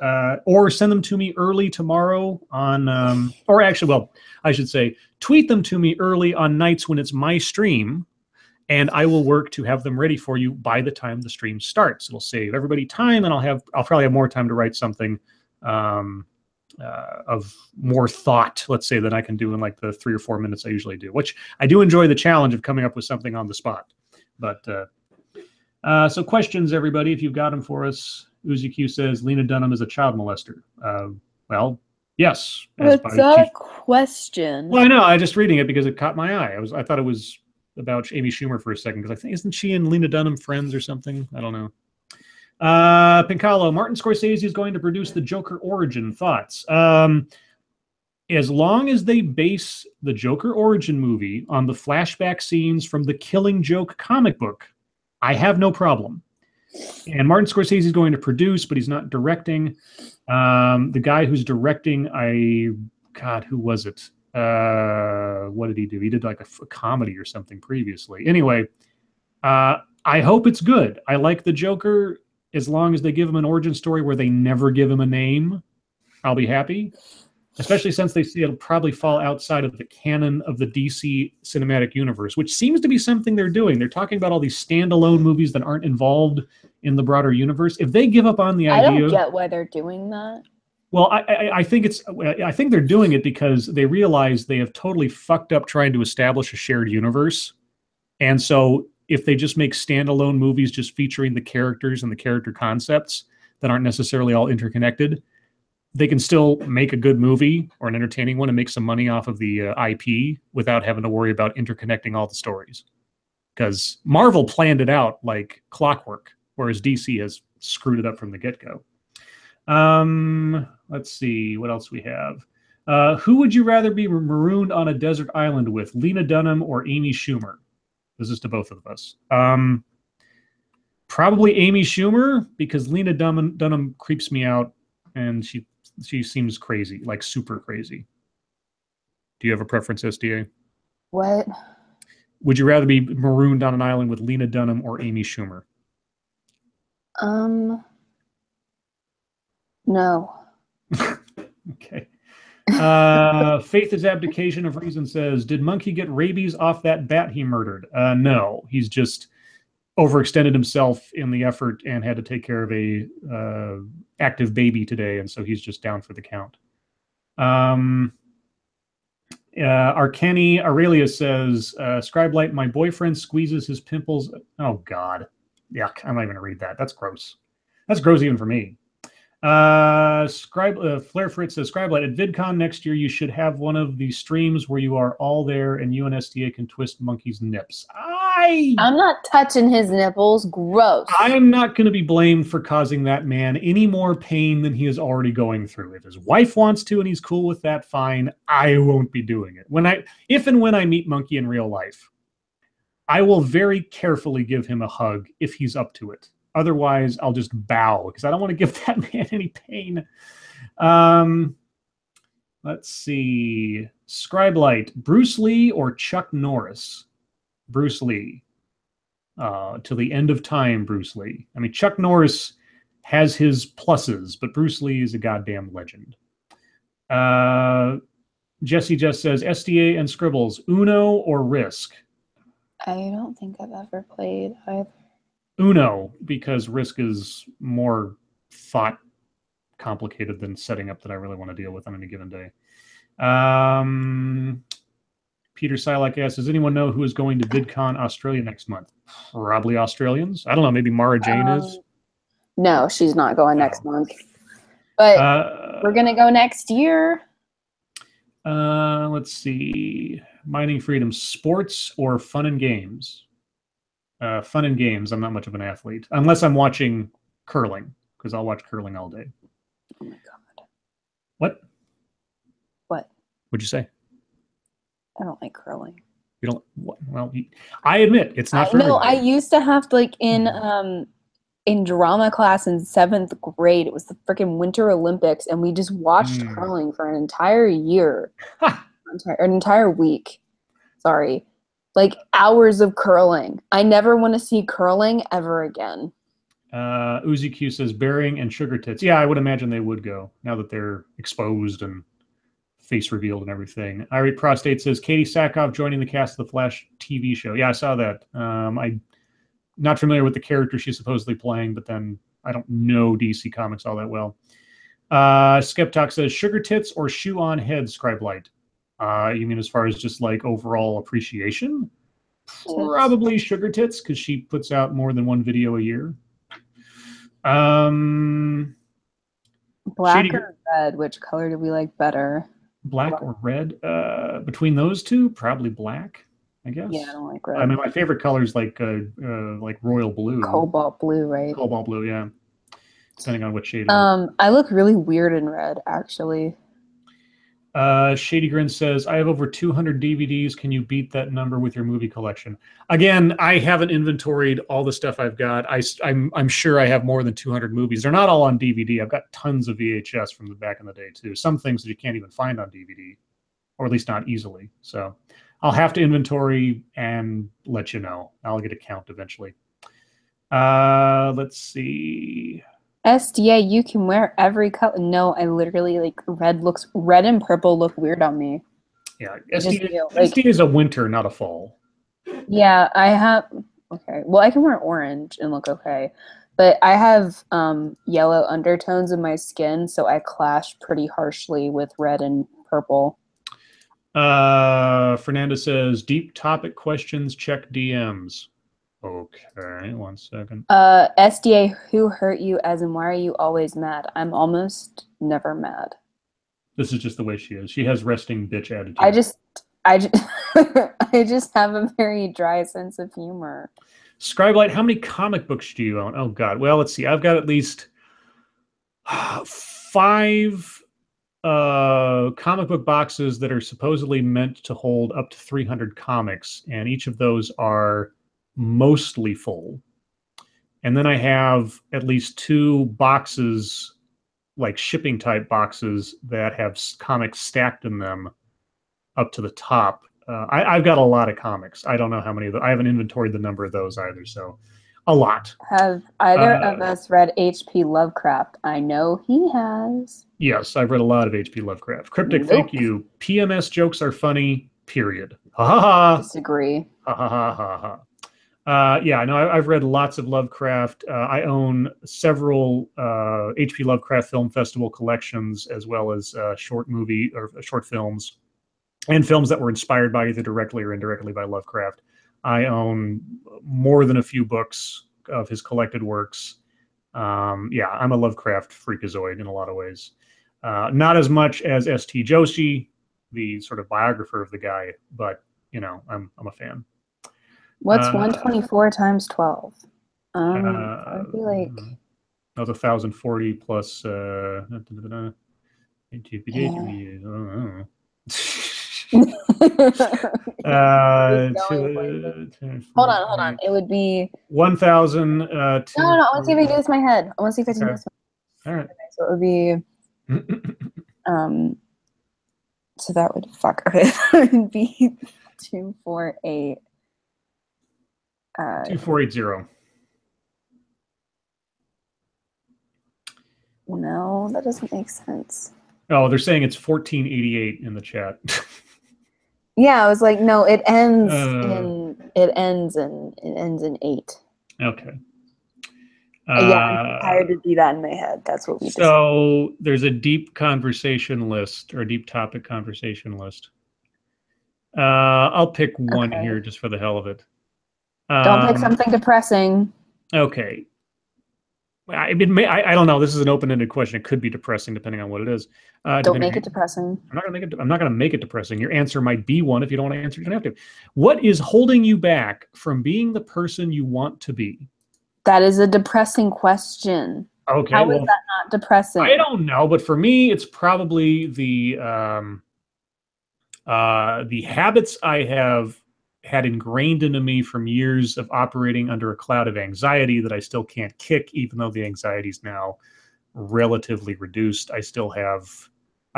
or send them to me early tomorrow on, or actually, well, I should say, tweet them to me early on nights when it's my stream, and I will work to have them ready for you by the time the stream starts. It'll save everybody time, and I'll probably have more time to write something of more thought, let's say, than I can do in like the 3 or 4 minutes I usually do, which I do enjoy the challenge of coming up with something on the spot. But so questions, everybody, if you've got them for us. Uzi Q says Lena Dunham is a child molester. Well, yes. What's that question? Well, I know. I'm just reading it because it caught my eye. I thought it was about Amy Schumer for a second, because I think, isn't she and Lena Dunham friends or something? I don't know. Pincalo, Martin Scorsese is going to produce the Joker origin. Thoughts? As long as they base the Joker origin movie on the flashback scenes from the Killing Joke comic book, I have no problem. And Martin Scorsese is going to produce, but he's not directing. The guy who's directing, God, who was it? What did he do? He did like a comedy or something previously. Anyway, I hope it's good. I like the Joker. As long as they give him an origin story where they never give him a name, I'll be happy. Especially since they see it'll probably fall outside of the canon of the DC cinematic universe, which seems to be something they're doing. They're talking about all these standalone movies that aren't involved in the broader universe. If they give up on the idea... I don't get why they're doing that. Well, I think they're doing it because they realize they have totally fucked up trying to establish a shared universe. And so if they just make standalone movies just featuring the characters and the character concepts that aren't necessarily all interconnected, they can still make a good movie or an entertaining one and make some money off of the IP without having to worry about interconnecting all the stories. Because Marvel planned it out like clockwork, whereas DC has screwed it up from the get-go. Let's see what else we have. Who would you rather be marooned on a desert island with, Lena Dunham or Amy Schumer? This is to both of us. Probably Amy Schumer, because Lena Dunham creeps me out, and she seems crazy, like super crazy. Do you have a preference, SDA? What? Would you rather be marooned on an island with Lena Dunham or Amy Schumer? No. Okay. Faith is Abdication of Reason says, did Monkey get rabies off that bat he murdered? No, he's just overextended himself in the effort and had to take care of a active baby today, and so he's just down for the count. Arcani Aurelia says, Scribe Light, my boyfriend squeezes his pimples. Oh, God. Yuck. I'm not even going to read that. That's gross. That's gross even for me. Flair Fritz says, Scribe Light, at VidCon next year, you should have one of these streams where you are all there and you and SDA can twist Monkey's nips. I'm not touching his nipples. Gross. I am not going to be blamed for causing that man any more pain than he is already going through. If his wife wants to and he's cool with that, fine. I won't be doing it. If and when I meet Monkey in real life, I will very carefully give him a hug if he's up to it. Otherwise, I'll just bow because I don't want to give that man any pain. Let's see. Scribe Light, Bruce Lee or Chuck Norris? Bruce Lee. Till the end of time, Bruce Lee. I mean, Chuck Norris has his pluses, but Bruce Lee is a goddamn legend. Jesse just says, SDA and Scribbles, Uno or Risk? I don't think I've ever played either. Uno, because Risk is more thought complicated than setting up that I really want to deal with on any given day. Peter Silak asks, does anyone know who is going to VidCon Australia next month? Probably Australians. I don't know. Maybe Mara Jane is. No, she's not going next month. But we're going to go next year. Let's see. Mining Freedom, sports or fun and games? Fun and games. I'm not much of an athlete unless I'm watching curling, because I'll watch curling all day. Oh my god. What? What? What'd you say? I don't like curling. You don't? Well, I admit it's not for No, I everybody. used to have to, like, in drama class in 7th grade. It was the freaking Winter Olympics, and we just watched curling for an entire year, an entire week. Sorry, like hours of curling. I never want to see curling ever again. Uzi Q says burying and sugar tits. Yeah, I would imagine they would go now that they're exposed and face revealed and everything. Irate Prostate says Katie Sackhoff joining the cast of the Flash TV show. Yeah, I saw that. I'm not familiar with the character she's supposedly playing, but then I don't know DC Comics all that well. Skeptok says sugar tits or shoe on head, Scribe Light. You mean as far as just like overall appreciation? Probably sugar tits, because she puts out more than one video a year. Black or red? Which color do we like better? Black or red? Between those two, probably black, I guess. Yeah, I don't like red. I mean, my favorite color is like royal blue. Cobalt blue, right? Cobalt blue, yeah. Depending on what shade. I look really weird in red, actually. Shady Grin says, I have over 200 DVDs. Can you beat that number with your movie collection? Again, I haven't inventoried all the stuff I've got. I'm sure I have more than 200 movies. They're not all on DVD. I've got tons of VHS from the back in the day, too. Some things that you can't even find on DVD, or at least not easily. So I'll have to inventory and let you know. I'll get a count eventually. Let's see. SDA, you can wear every color. No, I literally, like, red and purple look weird on me. Yeah, SD is a winter, not a fall. Yeah, I have, okay. Well, I can wear orange and look okay. But I have yellow undertones in my skin, so I clash pretty harshly with red and purple. Fernanda says, deep topic questions, check DMs. Okay, 1 second. SDA, who hurt you, as in why are you always mad? I'm almost never mad. This is just the way she is. She has resting bitch attitude. I just I just have a very dry sense of humor. Scribelight, how many comic books do you own? Oh God. Well, let's see. I've got at least 5 comic book boxes that are supposedly meant to hold up to 300 comics, and each of those are mostly full. And then I have at least 2 boxes, like shipping type boxes, that have comics stacked in them up to the top. I've got a lot of comics. I don't know how many of them. I haven't inventoried the number of those either, so a lot. Have either of us read H.P. Lovecraft? I know he has. Yes, I've read a lot of H.P. Lovecraft. Cryptic, thank you. PMS jokes are funny, period. Ha ha ha. Disagree. Ha ha ha ha ha. Yeah, no, I've read lots of Lovecraft. I own several H.P. Lovecraft Film Festival collections, as well as short films, and films that were inspired by either directly or indirectly by Lovecraft. I own more than a few books of his collected works. Yeah, I'm a Lovecraft freakazoid in a lot of ways. Not as much as S.T. Joshi, the sort of biographer of the guy, but you know, I'm a fan. What's 124 times 12? I'd be like... That was 1,040 plus... Hold on. It would be 1,000. No. I want to see if I can do this in my head. I want to see if I can do this. All right. So it would be. So that would Okay, it would be 248. 2480. No, that doesn't make sense. Oh, they're saying it's 1488 in the chat. Yeah, I was like, no, it ends in 8. Okay. Yeah, I'm tired to do that in my head. That's what we So there's a deep conversation list, or a deep topic conversation list. I'll pick one here just for the hell of it. Don't pick something depressing. Okay. I don't know. This is an open-ended question. It could be depressing depending on what it is. Don't make it depressing. I'm not gonna make it depressing. Your answer might be one. If you don't want to answer, you don't have to. What is holding you back from being the person you want to be? That is a depressing question. Okay, How is that not depressing? I don't know, but for me, it's probably the habits I have had ingrained into me from years of operating under a cloud of anxiety that I still can't kick, even though the anxiety is now relatively reduced. I've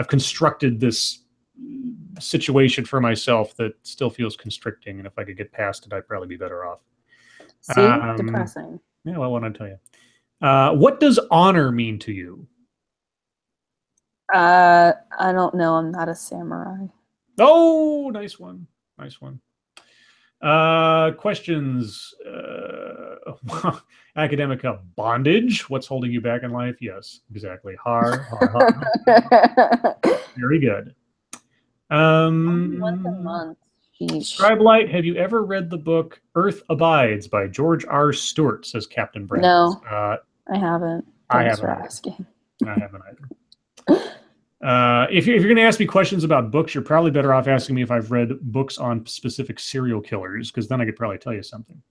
constructed this situation for myself that still feels constricting, and if I could get past it, I'd probably be better off. See, depressing. Yeah, well, what did I tell you? What does honor mean to you? I don't know. I'm not a samurai. Oh, nice one. Nice one. Questions. Academica, bondage. What's holding you back in life? Yes, exactly. Har. Very good. Once a month. Scribe Light, have you ever read the book Earth Abides by George R. Stewart, says Captain Brent. No, I haven't. Thanks for asking. I haven't either. If you're going to ask me questions about books, you're probably better off asking me if I've read books on specific serial killers, because then I could probably tell you something.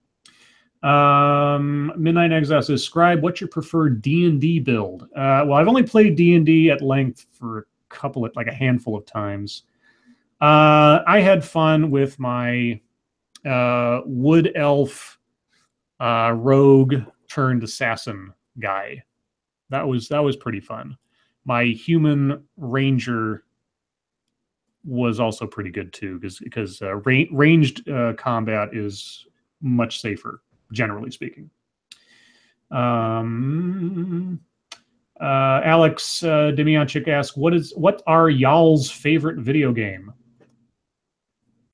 Midnight Exile says, Scribe, what's your preferred D&D build? Well, I've only played D&D at length for a handful of times. I had fun with my wood elf rogue turned assassin guy. That was pretty fun. My human ranger was also pretty good too, because ranged combat is much safer, generally speaking. Alex Demianchik asks, what are y'all's favorite video game?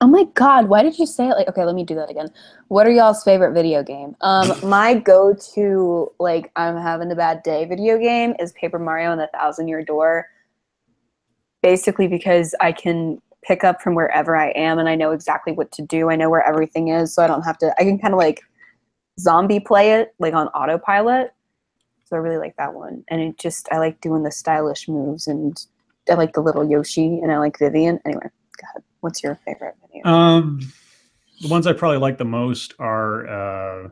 Oh my God, why did you say it okay, let me do that again. What are y'all's favorite video game? My go-to, I'm having a bad day video game is Paper Mario and the Thousand Year Door. Basically because I can pick up from wherever I am and I know exactly what to do. I know where everything is, so I don't have to, I can kind of zombie play it, on autopilot. So I really like that one. And I like doing the stylish moves, and I like the little Yoshi, and I like Vivian. Anyway, go ahead. What's your favorite video? The ones I probably like the most are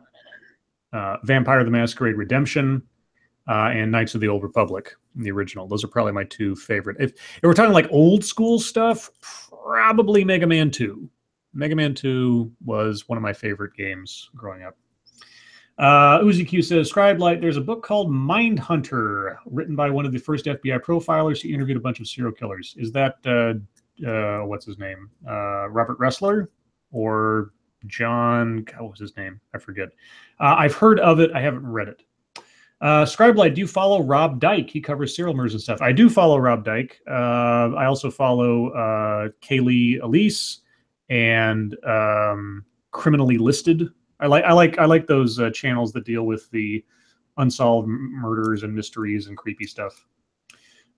Vampire the Masquerade Redemption and Knights of the Old Republic, the original. Those are probably my two favorite. If we're talking old school stuff, probably Mega Man 2. Mega Man 2 was one of my favorite games growing up. Uzi Q says, Scribe Light, there's a book called Mindhunter, written by one of the first FBI profilers who interviewed a bunch of serial killers. Is that what's his name? Robert Ressler or John? What was his name? I forget. I've heard of it. I haven't read it. Scribe Light, do you follow Rob Dyke? He covers serial murders and stuff. I do follow Rob Dyke. I also follow Kaylee Elise and Criminally Listed. I like those channels that deal with the unsolved murders and mysteries and creepy stuff.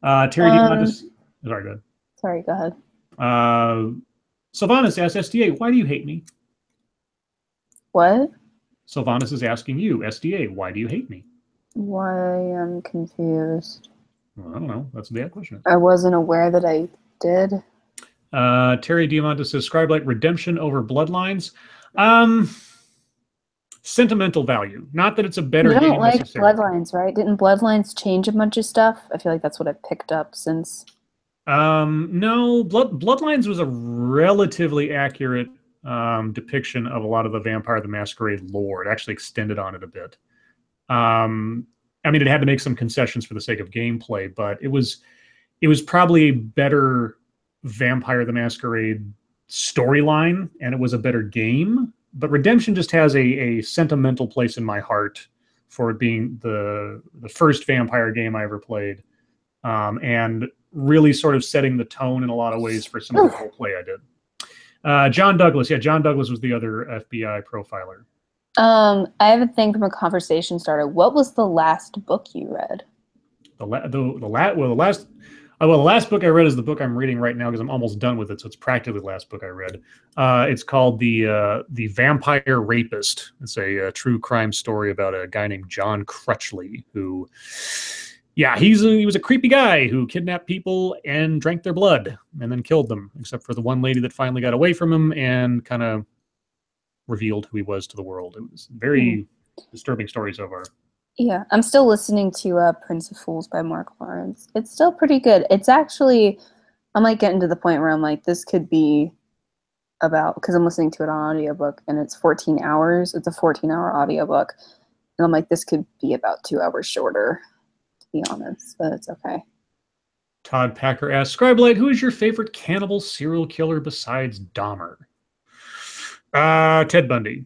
Terry Diamandis. Sorry, go ahead. Sorry, go ahead. Sylvanas asks SDA, why do you hate me? What? Sylvanas is asking you, SDA, why do you hate me? Why? I'm confused. Well, I don't know. That's the question. I wasn't aware that I did. Terry Diamandis says, Scribe Light, redemption over Bloodlines. Sentimental value. Not that it's a better game. You don't like Bloodlines, right? Didn't Bloodlines change a bunch of stuff? I feel like that's what I've picked up since. No, Bloodlines was a relatively accurate depiction of a lot of the Vampire the Masquerade lore. It actually extended on it a bit. I mean, it had to make some concessions for the sake of gameplay, but it was probably a better Vampire the Masquerade storyline, and it was a better game. But Redemption just has a sentimental place in my heart for it being the first vampire game I ever played, and really sort of setting the tone in a lot of ways for some of the roleplay I did. John Douglas. Yeah, John Douglas was the other FBI profiler. I have a thing from a conversation starter. What was the last book you read? The last. Oh, well, the last book I read is the book I'm reading right now because I'm almost done with it, so it's practically the last book I read. It's called the Vampire Rapist. It's a true crime story about a guy named John Crutchley who, yeah, he was a creepy guy who kidnapped people and drank their blood and then killed them, except for the one lady that finally got away from him and kind of revealed who he was to the world. It was a very disturbing story so far. Yeah, I'm still listening to Prince of Fools by Mark Lawrence. It's still pretty good. It's actually, I'm like getting to the point where I'm like, this could be about, because I'm listening to it on audiobook and it's 14 hours. It's a 14-hour audiobook. And I'm like, this could be about 2 hours shorter, to be honest, but it's okay. Todd Packer asks, Scribe, who is your favorite cannibal serial killer besides Dahmer? Ted Bundy.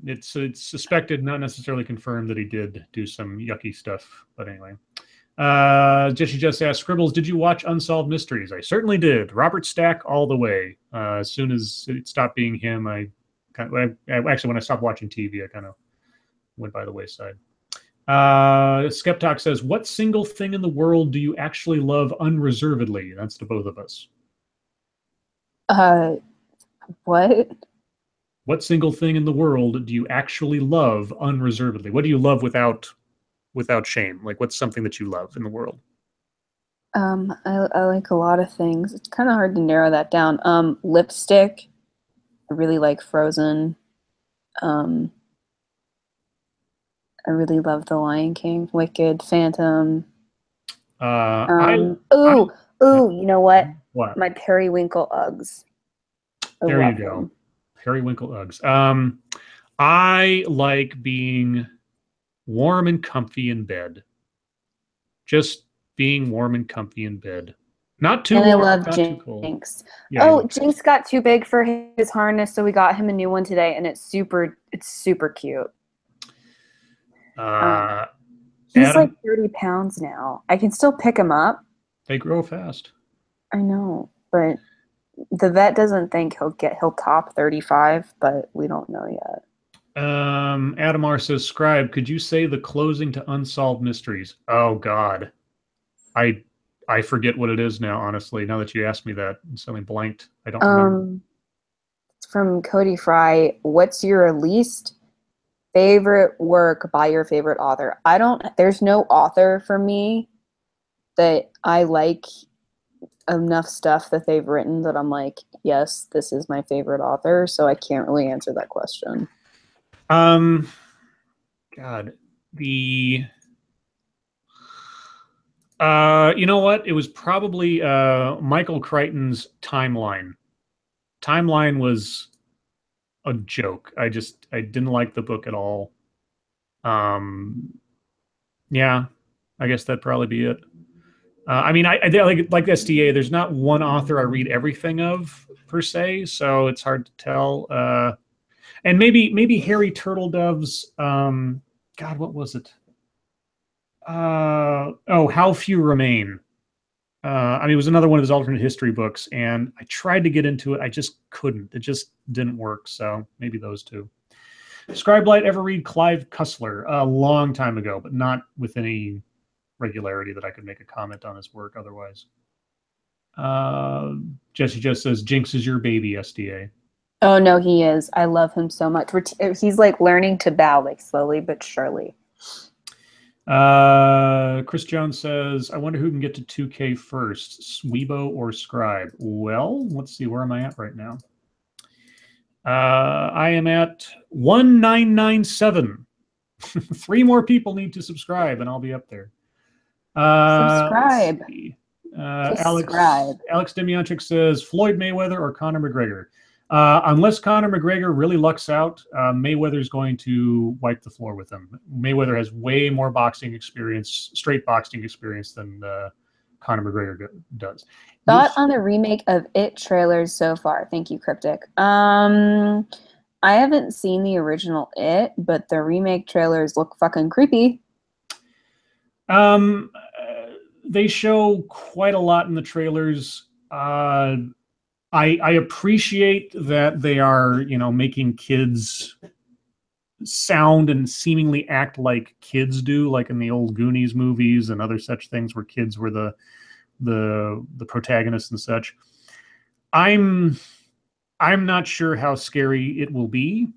It's suspected, not necessarily confirmed, that he did do some yucky stuff. But anyway. Jesse just asked, Scribbles, did you watch Unsolved Mysteries? I certainly did. Robert Stack all the way. As soon as it stopped being him, actually, when I stopped watching TV, I kind of went by the wayside. Skeptok says, what single thing in the world do you actually love unreservedly? That's to both of us. What? What single thing in the world do you actually love unreservedly? What do you love without shame? Like, what's something that you love in the world? I like a lot of things. It's kind of hard to narrow that down. Lipstick. I really like Frozen. I really love The Lion King, Wicked, Phantom. You know what? What? My Periwinkle Uggs. There you go. Them. Periwinkle Uggs. I like being warm and comfy in bed. Just being warm and comfy in bed. Not too warm, I love not Jinx. Too cold. Yeah, Jinx got too big for his harness, so we got him a new one today, and it's super cute. He's like 30 pounds now. I can still pick him up. They grow fast. I know, but the vet doesn't think he'll top 35, but we don't know yet. Adam R says, Scribe, could you say the closing to Unsolved Mysteries? Oh God. I forget what it is now, honestly. Now that you asked me that, I'm suddenly blanked. I don't remember. It's from Cody Fry. What's your least favorite work by your favorite author? There's no author for me that I like enough stuff that they've written that I'm like, yes, this is my favorite author, so I can't really answer that question. God, you know what? It was probably Michael Crichton's Timeline. Timeline was a joke. I didn't like the book at all. Yeah, I guess that'd probably be it. I mean, I like SDA. There's not one author I read everything of per se, so it's hard to tell. And maybe Harry Turtledove's. God, what was it? How Few Remain. I mean, it was another one of his alternate history books, and I tried to get into it. I just couldn't. It just didn't work. So maybe those two. Scribe ever read Clive Cussler? A long time ago, but not with any regularity that I could make a comment on his work otherwise. Jesse just says, Jinx is your baby, SDA. Oh, no, he is. I love him so much. He's like learning to bow, like slowly but surely. Chris Jones says, I wonder who can get to 2K first, Sweebo or Scribe. Well, let's see, where am I at right now? I am at 1997. 3 more people need to subscribe, and I'll be up there. Subscribe. Alex Demianchik says, Floyd Mayweather or Conor McGregor? Unless Conor McGregor really lucks out, Mayweather's going to wipe the floor with him. Mayweather has way more boxing experience, straight boxing experience, than Conor McGregor does. Thought on the remake of It trailers so far? Thank you, Cryptic. I haven't seen the original It, but the remake trailers look fucking creepy. They show quite a lot in the trailers. I appreciate that they are, making kids sound and seemingly act like kids do, like in the old Goonies movies and other such things where kids were the the protagonists and such. I'm not sure how scary it will be.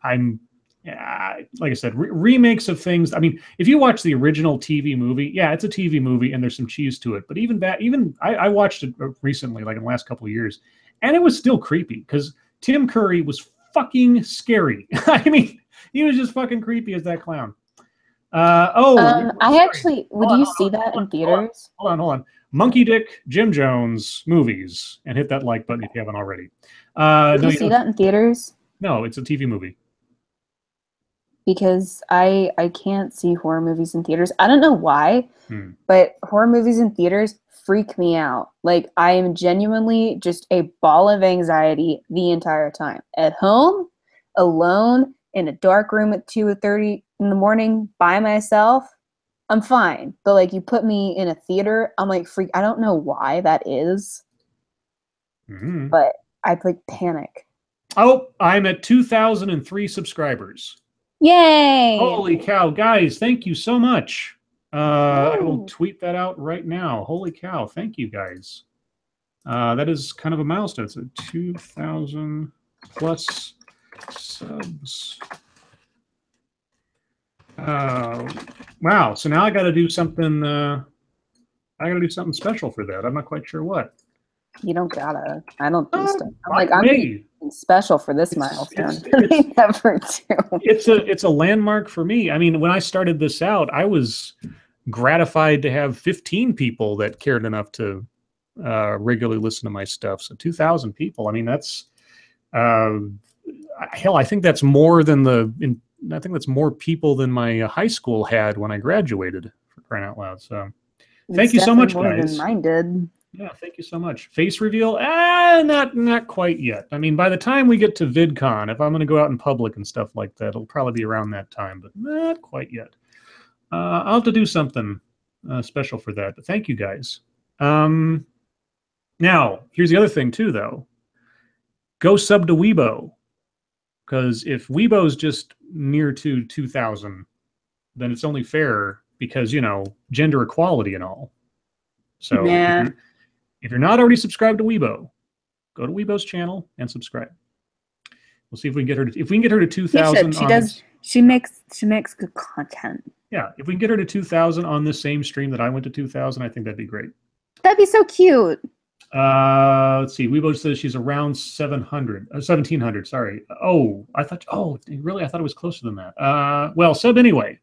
Like I said, remakes of things. I mean, if you watch the original TV movie, yeah, it's a TV movie and there's some cheese to it. But even that, I watched it recently, like in the last couple of years, and it was still creepy because Tim Curry was fucking scary. I mean, he was just fucking creepy as that clown. Would you see that in theaters? Hold on. Monkey Dick, Jim Jones movies, and hit that like button if you haven't already. Did you see that in theaters? No, it's a TV movie. Because I can't see horror movies in theaters. I don't know why, but horror movies in theaters freak me out. Like, I am genuinely just a ball of anxiety the entire time. At home, alone, in a dark room at 2:30 in the morning by myself, I'm fine. But like, you put me in a theater, I'm like freak. I don't know why that is, but I like panic. Oh, I'm at 2,003 subscribers. Yay! Holy cow, guys! Thank you so much. I will tweet that out right now. Holy cow! Thank you, guys. That is kind of a milestone. It's 2,000 plus subs. Wow! So now I got to do something. I got to do something special for that. I'm not quite sure what. You don't gotta. I don't do stuff. I'm doing special for this milestone. They never do. It's a landmark for me. I mean, when I started this out, I was gratified to have 15 people that cared enough to regularly listen to my stuff. So 2,000 people. I mean, that's hell. I think that's more than I think that's more people than my high school had when I graduated. For crying out loud! So thank you so much, guys. More than mine did. Yeah, thank you so much. Face reveal? Not quite yet. I mean, by the time we get to VidCon, if I'm going to go out in public and stuff like that, it'll probably be around that time, but not quite yet. I'll have to do something special for that, but thank you guys. Now, here's the other thing too, though. Go sub to Weibo, because if Weibo's just near to 2,000, then it's only fair because, you know, gender equality and all. So yeah. If you're not already subscribed to Weibo, go to Weibo's channel and subscribe. We'll see if we can get her to 2,000. She makes good content. Yeah, if we can get her to 2,000 on this same stream that I went to 2,000, I think that'd be great. That'd be so cute. Let's see. Weibo says she's around 1,700. Sorry. Oh, really? I thought it was closer than that. Well, sub anyway.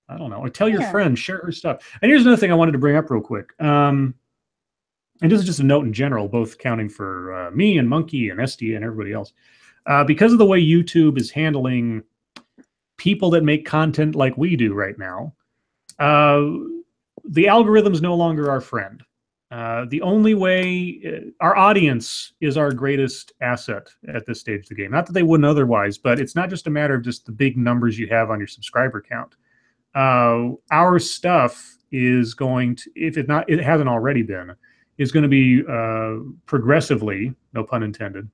I don't know. Or tell your friends, share her stuff. And here's another thing I wanted to bring up real quick. And this is just a note in general, both counting for me and Monkey and SD and everybody else. Because of the way YouTube is handling people that make content like we do right now, the algorithm's no longer our friend. The only way, our audience is our greatest asset at this stage of the game. Not that they wouldn't otherwise, but it's not just a matter of just the big numbers you have on your subscriber count. Our stuff is going to, if it hasn't already been, is going to be progressively, no pun intended,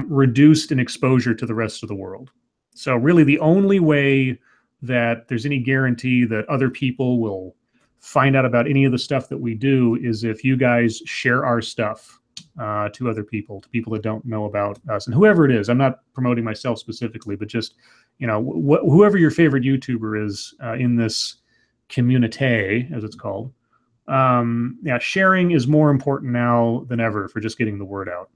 reduced in exposure to the rest of the world. So really the only way that there's any guarantee that other people will find out about any of the stuff that we do is if you guys share our stuff to other people, to people that don't know about us. And whoever it is, I'm not promoting myself specifically, but just, you know, whoever your favorite YouTuber is in this community, as it's called. Yeah, sharing is more important now than ever for just getting the word out.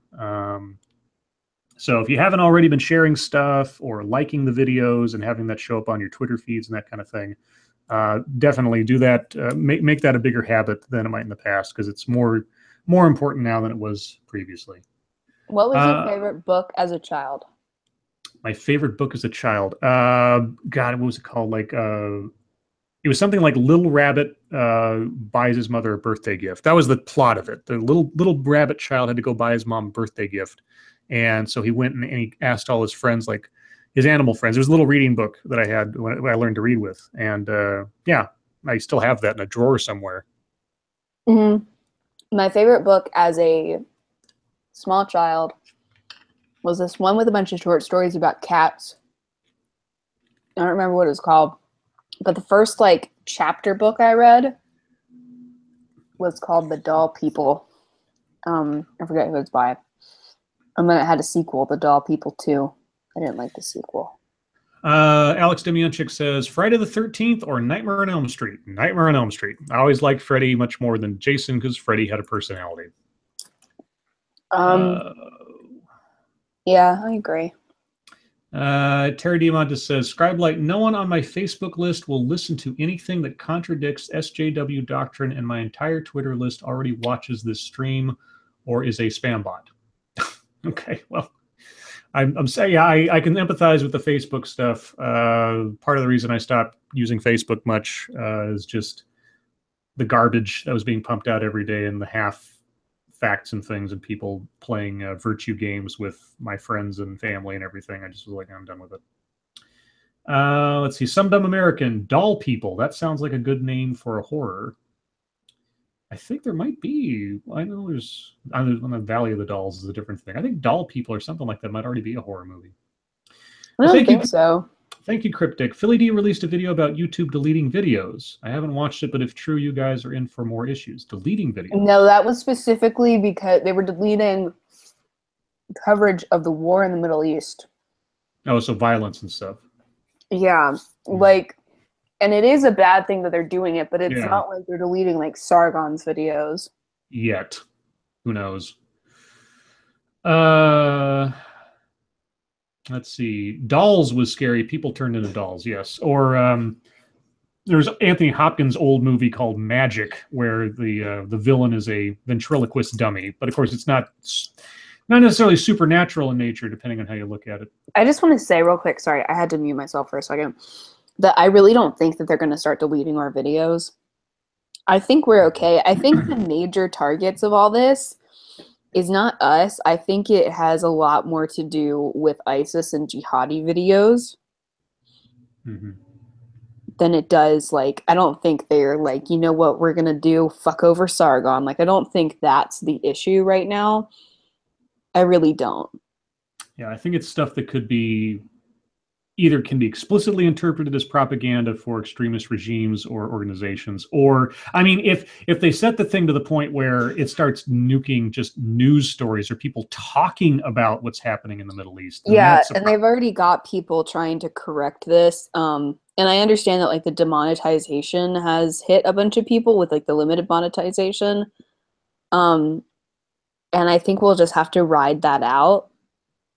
So if you haven't already been sharing stuff or liking the videos and having that show up on your Twitter feeds and that kind of thing, definitely do that. Make that a bigger habit than it might in the past, because it's more important now than it was previously. What was your favorite book as a child? My favorite book as a child? God, what was it called? Like, it was something like Little Rabbit buys his mother a birthday gift. That was the plot of it. The little rabbit child had to go buy his mom a birthday gift. And so he went and he asked all his friends, like his animal friends. It was a little reading book that I had when I learned to read with. And yeah, I still have that in a drawer somewhere. Mm-hmm. My favorite book as a small child was this one with a bunch of short stories about cats. I don't remember what it was called. But the first like chapter book I read was called The Doll People. I forget who it's by. And then it had a sequel, The Doll People 2. I didn't like the sequel. Alex Demyanchik says, Friday the 13th or Nightmare on Elm Street? Nightmare on Elm Street. I always liked Freddy much more than Jason because Freddy had a personality. Yeah, I agree. Terry Diamandis says, Scribe Light, no one on my Facebook list will listen to anything that contradicts SJW doctrine, and my entire Twitter list already watches this stream or is a spam bot. Okay, well, I'm saying, yeah, I can empathize with the Facebook stuff. Part of the reason I stopped using Facebook much is just the garbage that was being pumped out every day and the half facts and things and people playing virtue games with my friends and family and everything. I just was like, I'm done with it. Let's see. Some Dumb American. Doll People. That sounds like a good name for a horror. I think there might be. I know there's on the Valley of the Dolls is a different thing. I think Doll People or something like that might already be a horror movie. I don't think so. Thank you, Cryptic. Philly D released a video about YouTube deleting videos. I haven't watched it, but if true, you guys are in for more issues. Deleting videos. No, that was specifically because they were deleting coverage of the war in the Middle East. Oh, so violence and stuff. Yeah, like, and it is a bad thing that they're doing it, but it's not like they're deleting like Sargon's videos. Yet. Who knows? Let's see. Dolls was scary. People turned into dolls, yes. Or there's Anthony Hopkins' old movie called Magic, where the villain is a ventriloquist dummy. But of course, it's not necessarily supernatural in nature, depending on how you look at it. I just want to say real quick, sorry, I had to mute myself for a second, that I really don't think that they're going to start deleting our videos. I think we're okay. I think the major targets of all this is not us. I think it has a lot more to do with ISIS and jihadi videos than it does, like, I don't think they're like, you know what, we're going to do, fuck over Sargon. Like, I don't think that's the issue right now. I really don't. Yeah, I think it's stuff that could be either can be explicitly interpreted as propaganda for extremist regimes or organizations, or, I mean, if they set the thing to the point where it starts nuking just news stories or people talking about what's happening in the Middle East. Yeah, and they've already got people trying to correct this. And I understand that like the demonetization has hit a bunch of people with like the limited monetization. And I think we'll just have to ride that out.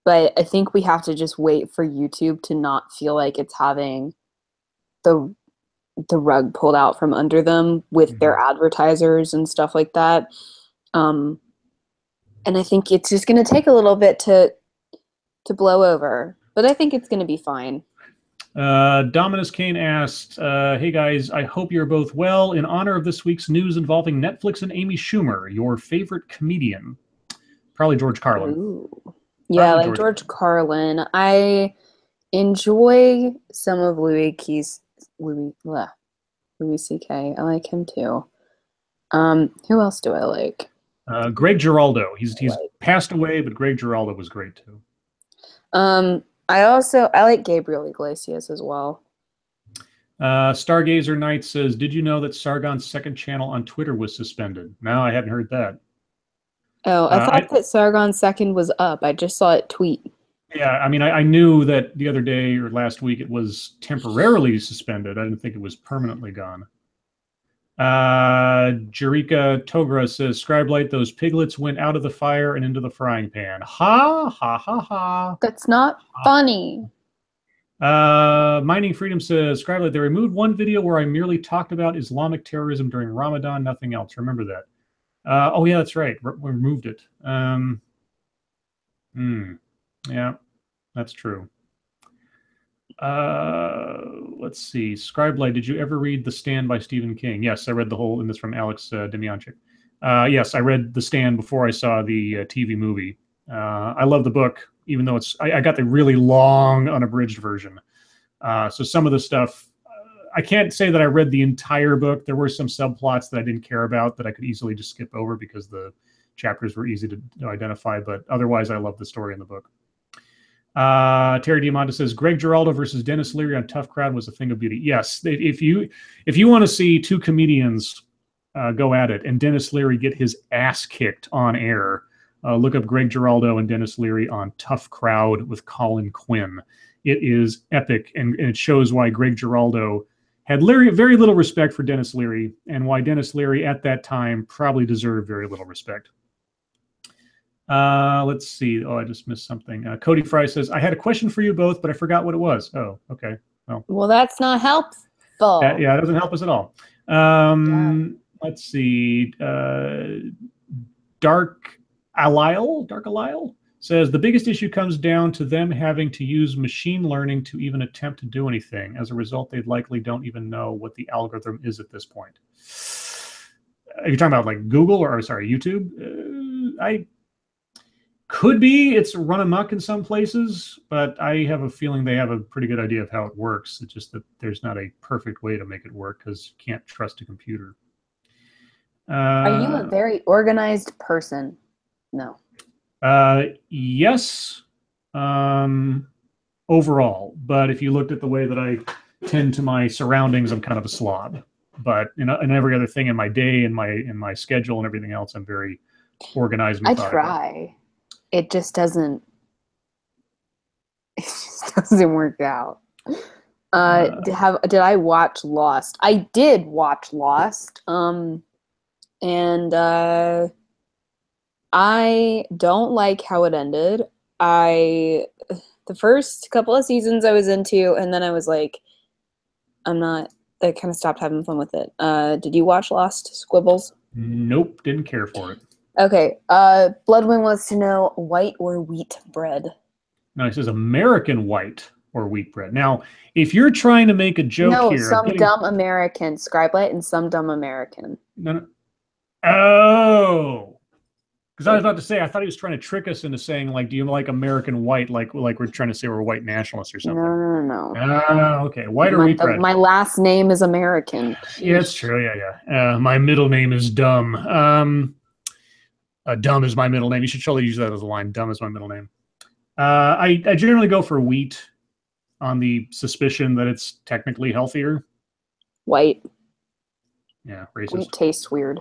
But I think we have to just wait for YouTube to not feel like it's having the rug pulled out from under them with their advertisers and stuff like that. And I think it's just going to take a little bit to blow over. But I think it's going to be fine. Dominus Kane asked, hey guys, I hope you're both well. In honor of this week's news involving Netflix and Amy Schumer, your favorite comedian? Probably George Carlin. Ooh. Yeah, like George Carlin. I enjoy some of Louis C.K. I like him too. Who else do I like? Greg Giraldo. He's passed away, but Greg Giraldo was great too. I like Gabriel Iglesias as well. Stargazer Knight says, did you know that Sargon's second channel on Twitter was suspended? No, I hadn't heard that. Oh, I thought that Sargon's second was up. I just saw it tweet. Yeah, I mean, I knew that the other day or last week it was temporarily suspended. I didn't think it was permanently gone. Jerika Togra says, Scribe Light, those piglets went out of the fire and into the frying pan. Ha, ha, ha, ha. That's not funny. Mining Freedom says, Scribe Light, they removed one video where I merely talked about Islamic terrorism during Ramadan, nothing else. Remember that. Oh, yeah, that's right. We removed it. Yeah, that's true. Let's see. Scribe did you ever read The Stand by Stephen King? Yes, I read the whole, and this from Alex Demyanchik. Yes, I read The Stand before I saw the TV movie. I love the book, even though I got the really long, unabridged version. So some of the stuff, I can't say that I read the entire book. There were some subplots that I didn't care about that I could easily just skip over because the chapters were easy to identify, but otherwise I love the story in the book. Terry Diamanda says, Greg Giraldo versus Dennis Leary on Tough Crowd was a thing of beauty. Yes, if you want to see two comedians go at it, and Dennis Leary get his ass kicked on air. Look up Greg Giraldo and Dennis Leary on Tough Crowd with Colin Quinn. It is epic, and it shows why Greg Giraldo had very little respect for Dennis Leary, and why Dennis Leary at that time probably deserved very little respect. Let's see. Oh, I just missed something. Cody Fry says, I had a question for you both, but I forgot what it was. Oh, okay. Well, that's not helpful. Yeah, it doesn't help us at all. Let's see. Dark Alile says, the biggest issue comes down to them having to use machine learning to even attempt to do anything. As a result, they likely don't even know what the algorithm is at this point. Are you talking about like Google or sorry, YouTube? I could be. It's run amok in some places, but I have a feeling they have a pretty good idea of how it works. It's just that there's not a perfect way to make it work because you can't trust a computer. Are you a very organized person? No. Yes, overall. But if you looked at the way that I tend to my surroundings, I'm kind of a slob. But in every other thing in my day, in my schedule and everything else, I'm very organized. I try. It just doesn't. It just doesn't work out. Did I watch Lost? I did watch Lost. And I don't like how it ended. The first couple of seasons I was into, and then I was like, I kind of stopped having fun with it. Did you watch Lost, Squibbles? Nope, didn't care for it. Okay. Bloodwind wants to know white or wheat bread. No, it says American white or wheat bread. Now, if you're trying to make a joke here, some dumb American, Scribe and some dumb American. No. Oh, because I was about to say, I thought he was trying to trick us into saying, like, do you like American white? Like we're trying to say we're white nationalists or something. No. Okay, white or wheat bread. My last name is American. Yeah, it's true. Yeah. My middle name is Dumb. Dumb is my middle name. You should totally use that as a line. Dumb is my middle name. I generally go for wheat on the suspicion that it's technically healthier. White. Yeah, racist. Wheat tastes weird.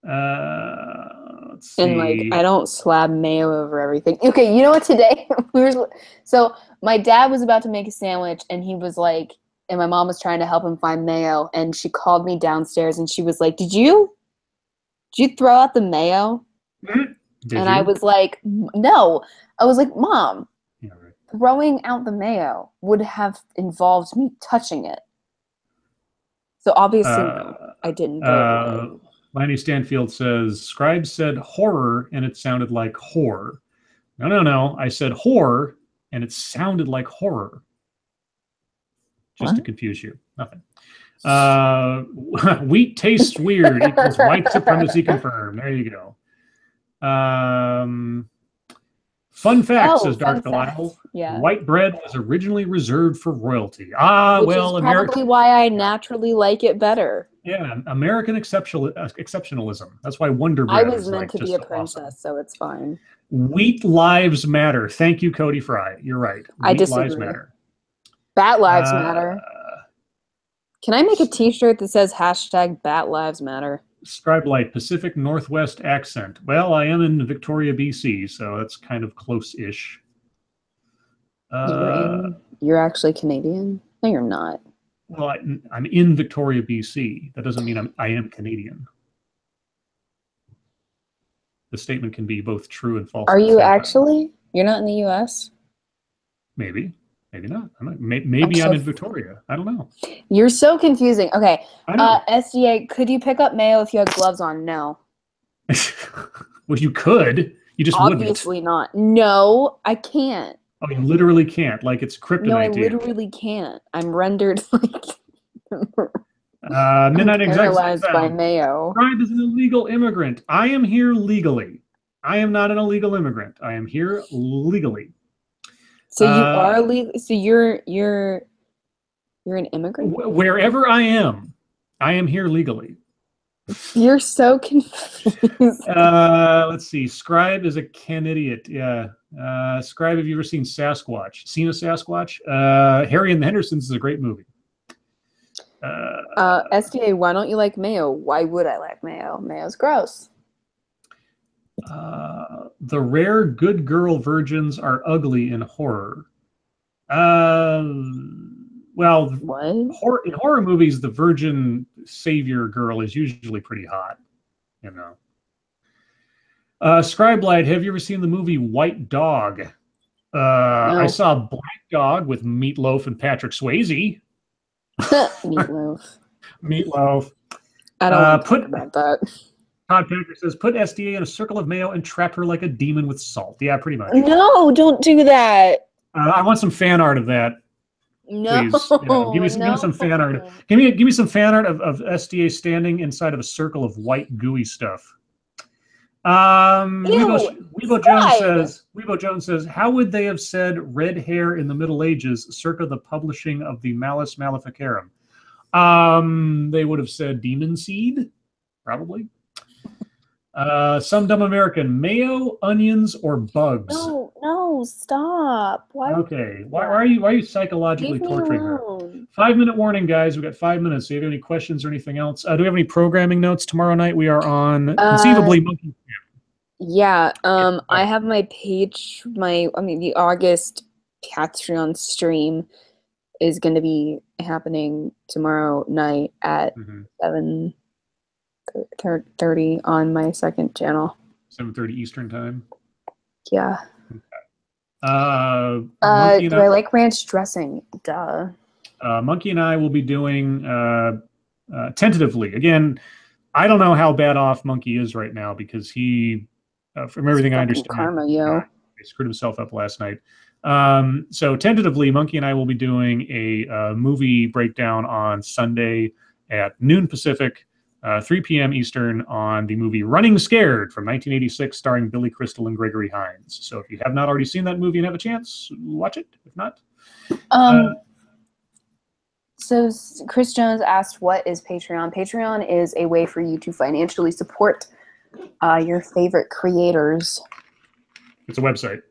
Let's see. And like, I don't slab mayo over everything. Okay, you know what? Today so my dad was about to make a sandwich, and he was like, and my mom was trying to help him find mayo, and she called me downstairs, and she was like, "Did you throw out the mayo?" I was like, "No." I was like, "Mom, yeah, right. Throwing out the mayo would have involved me touching it." So obviously, no, I didn't throw it. Lanny Stanfield says, Scribe said horror and it sounded like whore. No. I said whore and it sounded like horror. Just to confuse you. Nothing. Wheat tastes weird equals white supremacy confirmed. There you go. Fun fact, says Dark Delisle. Yeah. White bread was originally reserved for royalty. Which is probably why I naturally like it better. Yeah, American exceptionalism. That's why Wonder Bread I was meant to be a princess, awesome. So it's fine. Wheat lives matter. Thank you, Cody Fry. You're right. I disagree. Lives matter. Bat lives matter. Can I make a T-shirt that says #Bat Lives Matter? Scribe Light, Pacific Northwest accent. Well, I am in Victoria, BC, so that's kind of close-ish. You're actually Canadian? No, you're not. Well, I'm in Victoria, BC. That doesn't mean I am Canadian. The statement can be both true and false. Are you actually? You're not in the U.S.? Maybe. Maybe not. Maybe I'm in Victoria. I don't know. You're so confusing. Okay. SDA, could you pick up mayo if you had gloves on? No. Well, you could. You just obviously wouldn't. Not. No, I can't. Oh, you literally can't. Like it's kryptonite. No, I literally can't. I'm rendered like Midnight paralyzed by mayo. Scribe is an illegal immigrant. I am here legally. I am not an illegal immigrant. I am here legally. So you are legal. So you're an immigrant. Wherever I am here legally. You're so confused. Let's see. Scribe is a Canadian. Yeah. Scribe, have you ever seen Sasquatch? Seen a Sasquatch? Harry and the Hendersons is a great movie. SDA, why don't you like mayo? Why would I like mayo? Mayo's gross. The rare good girl virgins are ugly in horror. Well, What? in horror movies, the virgin savior girl is usually pretty hot, you know. Scribe Light, have you ever seen the movie White Dog? No. I saw Black Dog with Meatloaf and Patrick Swayze. Meatloaf. Meatloaf. I don't want to talk about that. Todd Packer says, put SDA in a circle of mayo and trap her like a demon with salt. Yeah, pretty much. No, don't do that. I want some fan art of that. No, please. Yeah, give me some fan art. Give me some fan art of SDA standing inside of a circle of white gooey stuff. Weebo Jones says, how would they have said red hair in the Middle Ages circa the publishing of the Malus Maleficarum? They would have said demon seed, probably. Some dumb American, mayo, onions, or bugs. No, stop. Why? Okay, why are you psychologically torturing her? 5-minute warning, guys. We got 5 minutes. Do you have any questions or anything else? Do we have any programming notes tomorrow night? We are on conceivably Monkey. Yeah. I have my page. The August Patreon stream is going to be happening tomorrow night at 7:30 on my second channel. 7:30 Eastern time. Yeah. Do I like ranch dressing? Duh. Monkey and I will be doing tentatively. Again, I don't know how bad off Monkey is right now because he, from everything I understand, karma, yo. He screwed himself up last night. So tentatively, Monkey and I will be doing a movie breakdown on Sunday at noon Pacific, 3 p.m. Eastern on the movie Running Scared from 1986, starring Billy Crystal and Gregory Hines. So if you have not already seen that movie and have a chance, watch it. If not, so Chris Jones asked, what is Patreon? Patreon is a way for you to financially support your favorite creators. It's a website.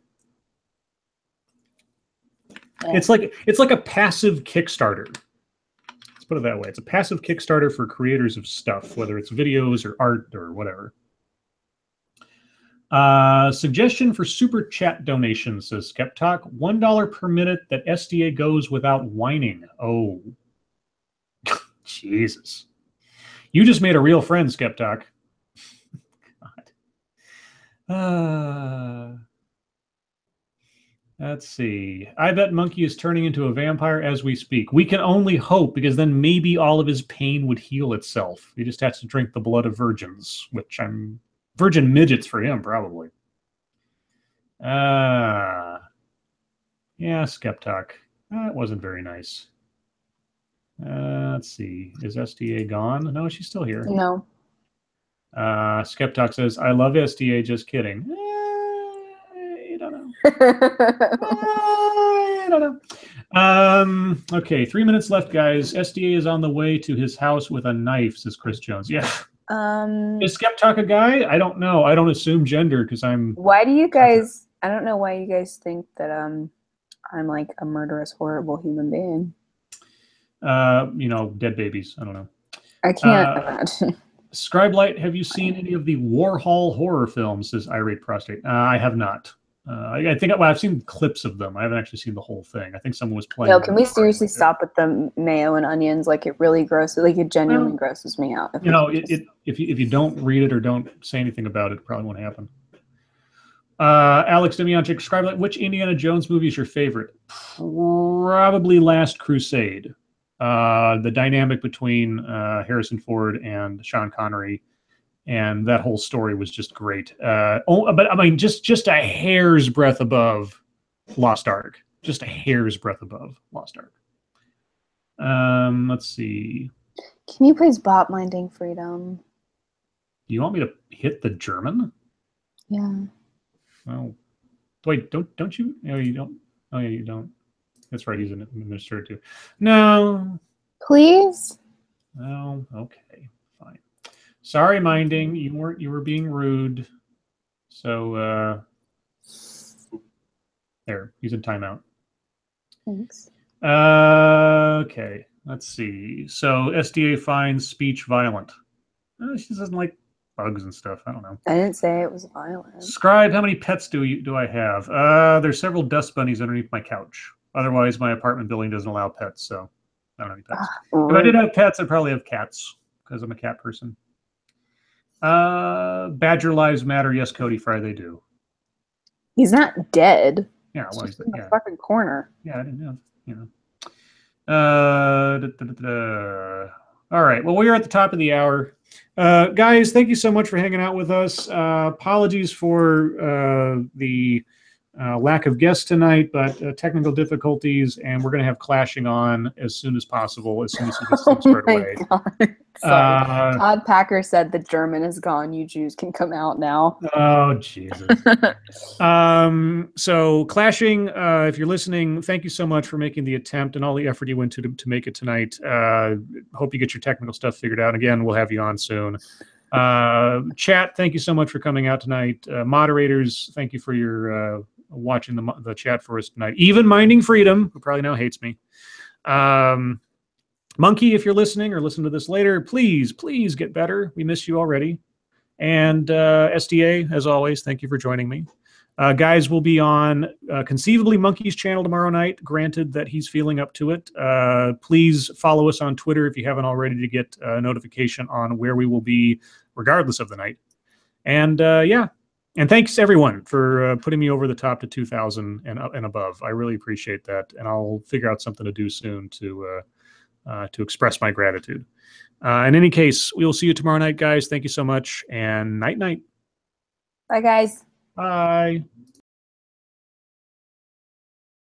Yeah. It's like a passive Kickstarter. Let's put it that way. It's a passive Kickstarter for creators of stuff, whether it's videos or art or whatever. Suggestion for super chat donations, says Skeptalk. $1 per minute that SDA goes without whining. Oh, Jesus. You just made a real friend, Skeptalk. God. Let's see. I bet Monkey is turning into a vampire as we speak. We can only hope, because then maybe all of his pain would heal itself. He just has to drink the blood of virgins, which I'm... Virgin midgets for him, probably. Yeah, Skeptalk. That wasn't very nice. Let's see. Is SDA gone? No, she's still here. No. Skeptalk says, I love SDA, just kidding. I don't know. I don't know. Okay, 3 minutes left, guys. SDA is on the way to his house with a knife, says Chris Jones. Yeah. Is Skeptalk a guy? I don't know. I don't assume gender because I'm... Why do you guys... I don't know why you guys think that I'm like a murderous, horrible human being. Dead babies. I don't know. I can't imagine. Scribe Light, have you seen any of the Warhol horror films, says Irate Prostate. I have not. I think I've seen clips of them. I haven't actually seen the whole thing. I think someone was playing. No, can we seriously stop with the mayo and onions? Like, it really grosses, like, it genuinely grosses me out. If you don't read it or don't say anything about it, it probably won't happen. Alex Demianchik, Scribe Light, which Indiana Jones movie is your favorite? Probably Last Crusade. The dynamic between Harrison Ford and Sean Connery, and that whole story was just great. But I mean, just a hair's breadth above Lost Ark. Just a hair's breadth above Lost Ark. Let's see. Can you please bop Minding Freedom? Do you want me to hit the German? Yeah. Well, wait, don't you? No, you don't. Oh, yeah, you don't. That's right. He's an administrator too. No. Please. Oh, okay, fine. Sorry, Minding. You were being rude. So there, he's in timeout. Thanks. Okay, let's see. So SDA finds speech violent. She doesn't like bugs and stuff. I don't know. I didn't say it was violent. Scribe, how many pets do I have? There's several dust bunnies underneath my couch. Otherwise, my apartment building doesn't allow pets, so I don't have any pets. If I did have pets, I'd probably have cats because I'm a cat person. Badger lives matter. Yes, Cody Fry, they do. He's not dead. Yeah, well, he's in the fucking corner. Yeah, I didn't know. You know. All right. Well, we are at the top of the hour. Guys, thank you so much for hanging out with us. Apologies for the lack of guests tonight, but technical difficulties, and we're going to have clashing on as soon as possible, as soon as he gets things squared away. Sorry. Todd Packer said the German is gone. You Jews can come out now. Oh, Jesus. So clashing, if you're listening, thank you so much for making the attempt and all the effort you went to make it tonight. Hope you get your technical stuff figured out. Again, we'll have you on soon. Chat, thank you so much for coming out tonight. Moderators, thank you for your watching the chat for us tonight. Even Minding Freedom, who probably now hates me. Monkey, if you're listening or listen to this later, please get better. We miss you already. And SDA, as always, thank you for joining me. Guys will be on conceivably Monkey's channel tomorrow night, granted that he's feeling up to it. Please follow us on Twitter if you haven't already to get a notification on where we will be regardless of the night. And yeah, and thanks everyone for putting me over the top to 2,000 and above. I really appreciate that. And I'll figure out something to do soon to express my gratitude. In any case, we will see you tomorrow night, guys. Thank you so much, and night-night. Bye, guys. Bye.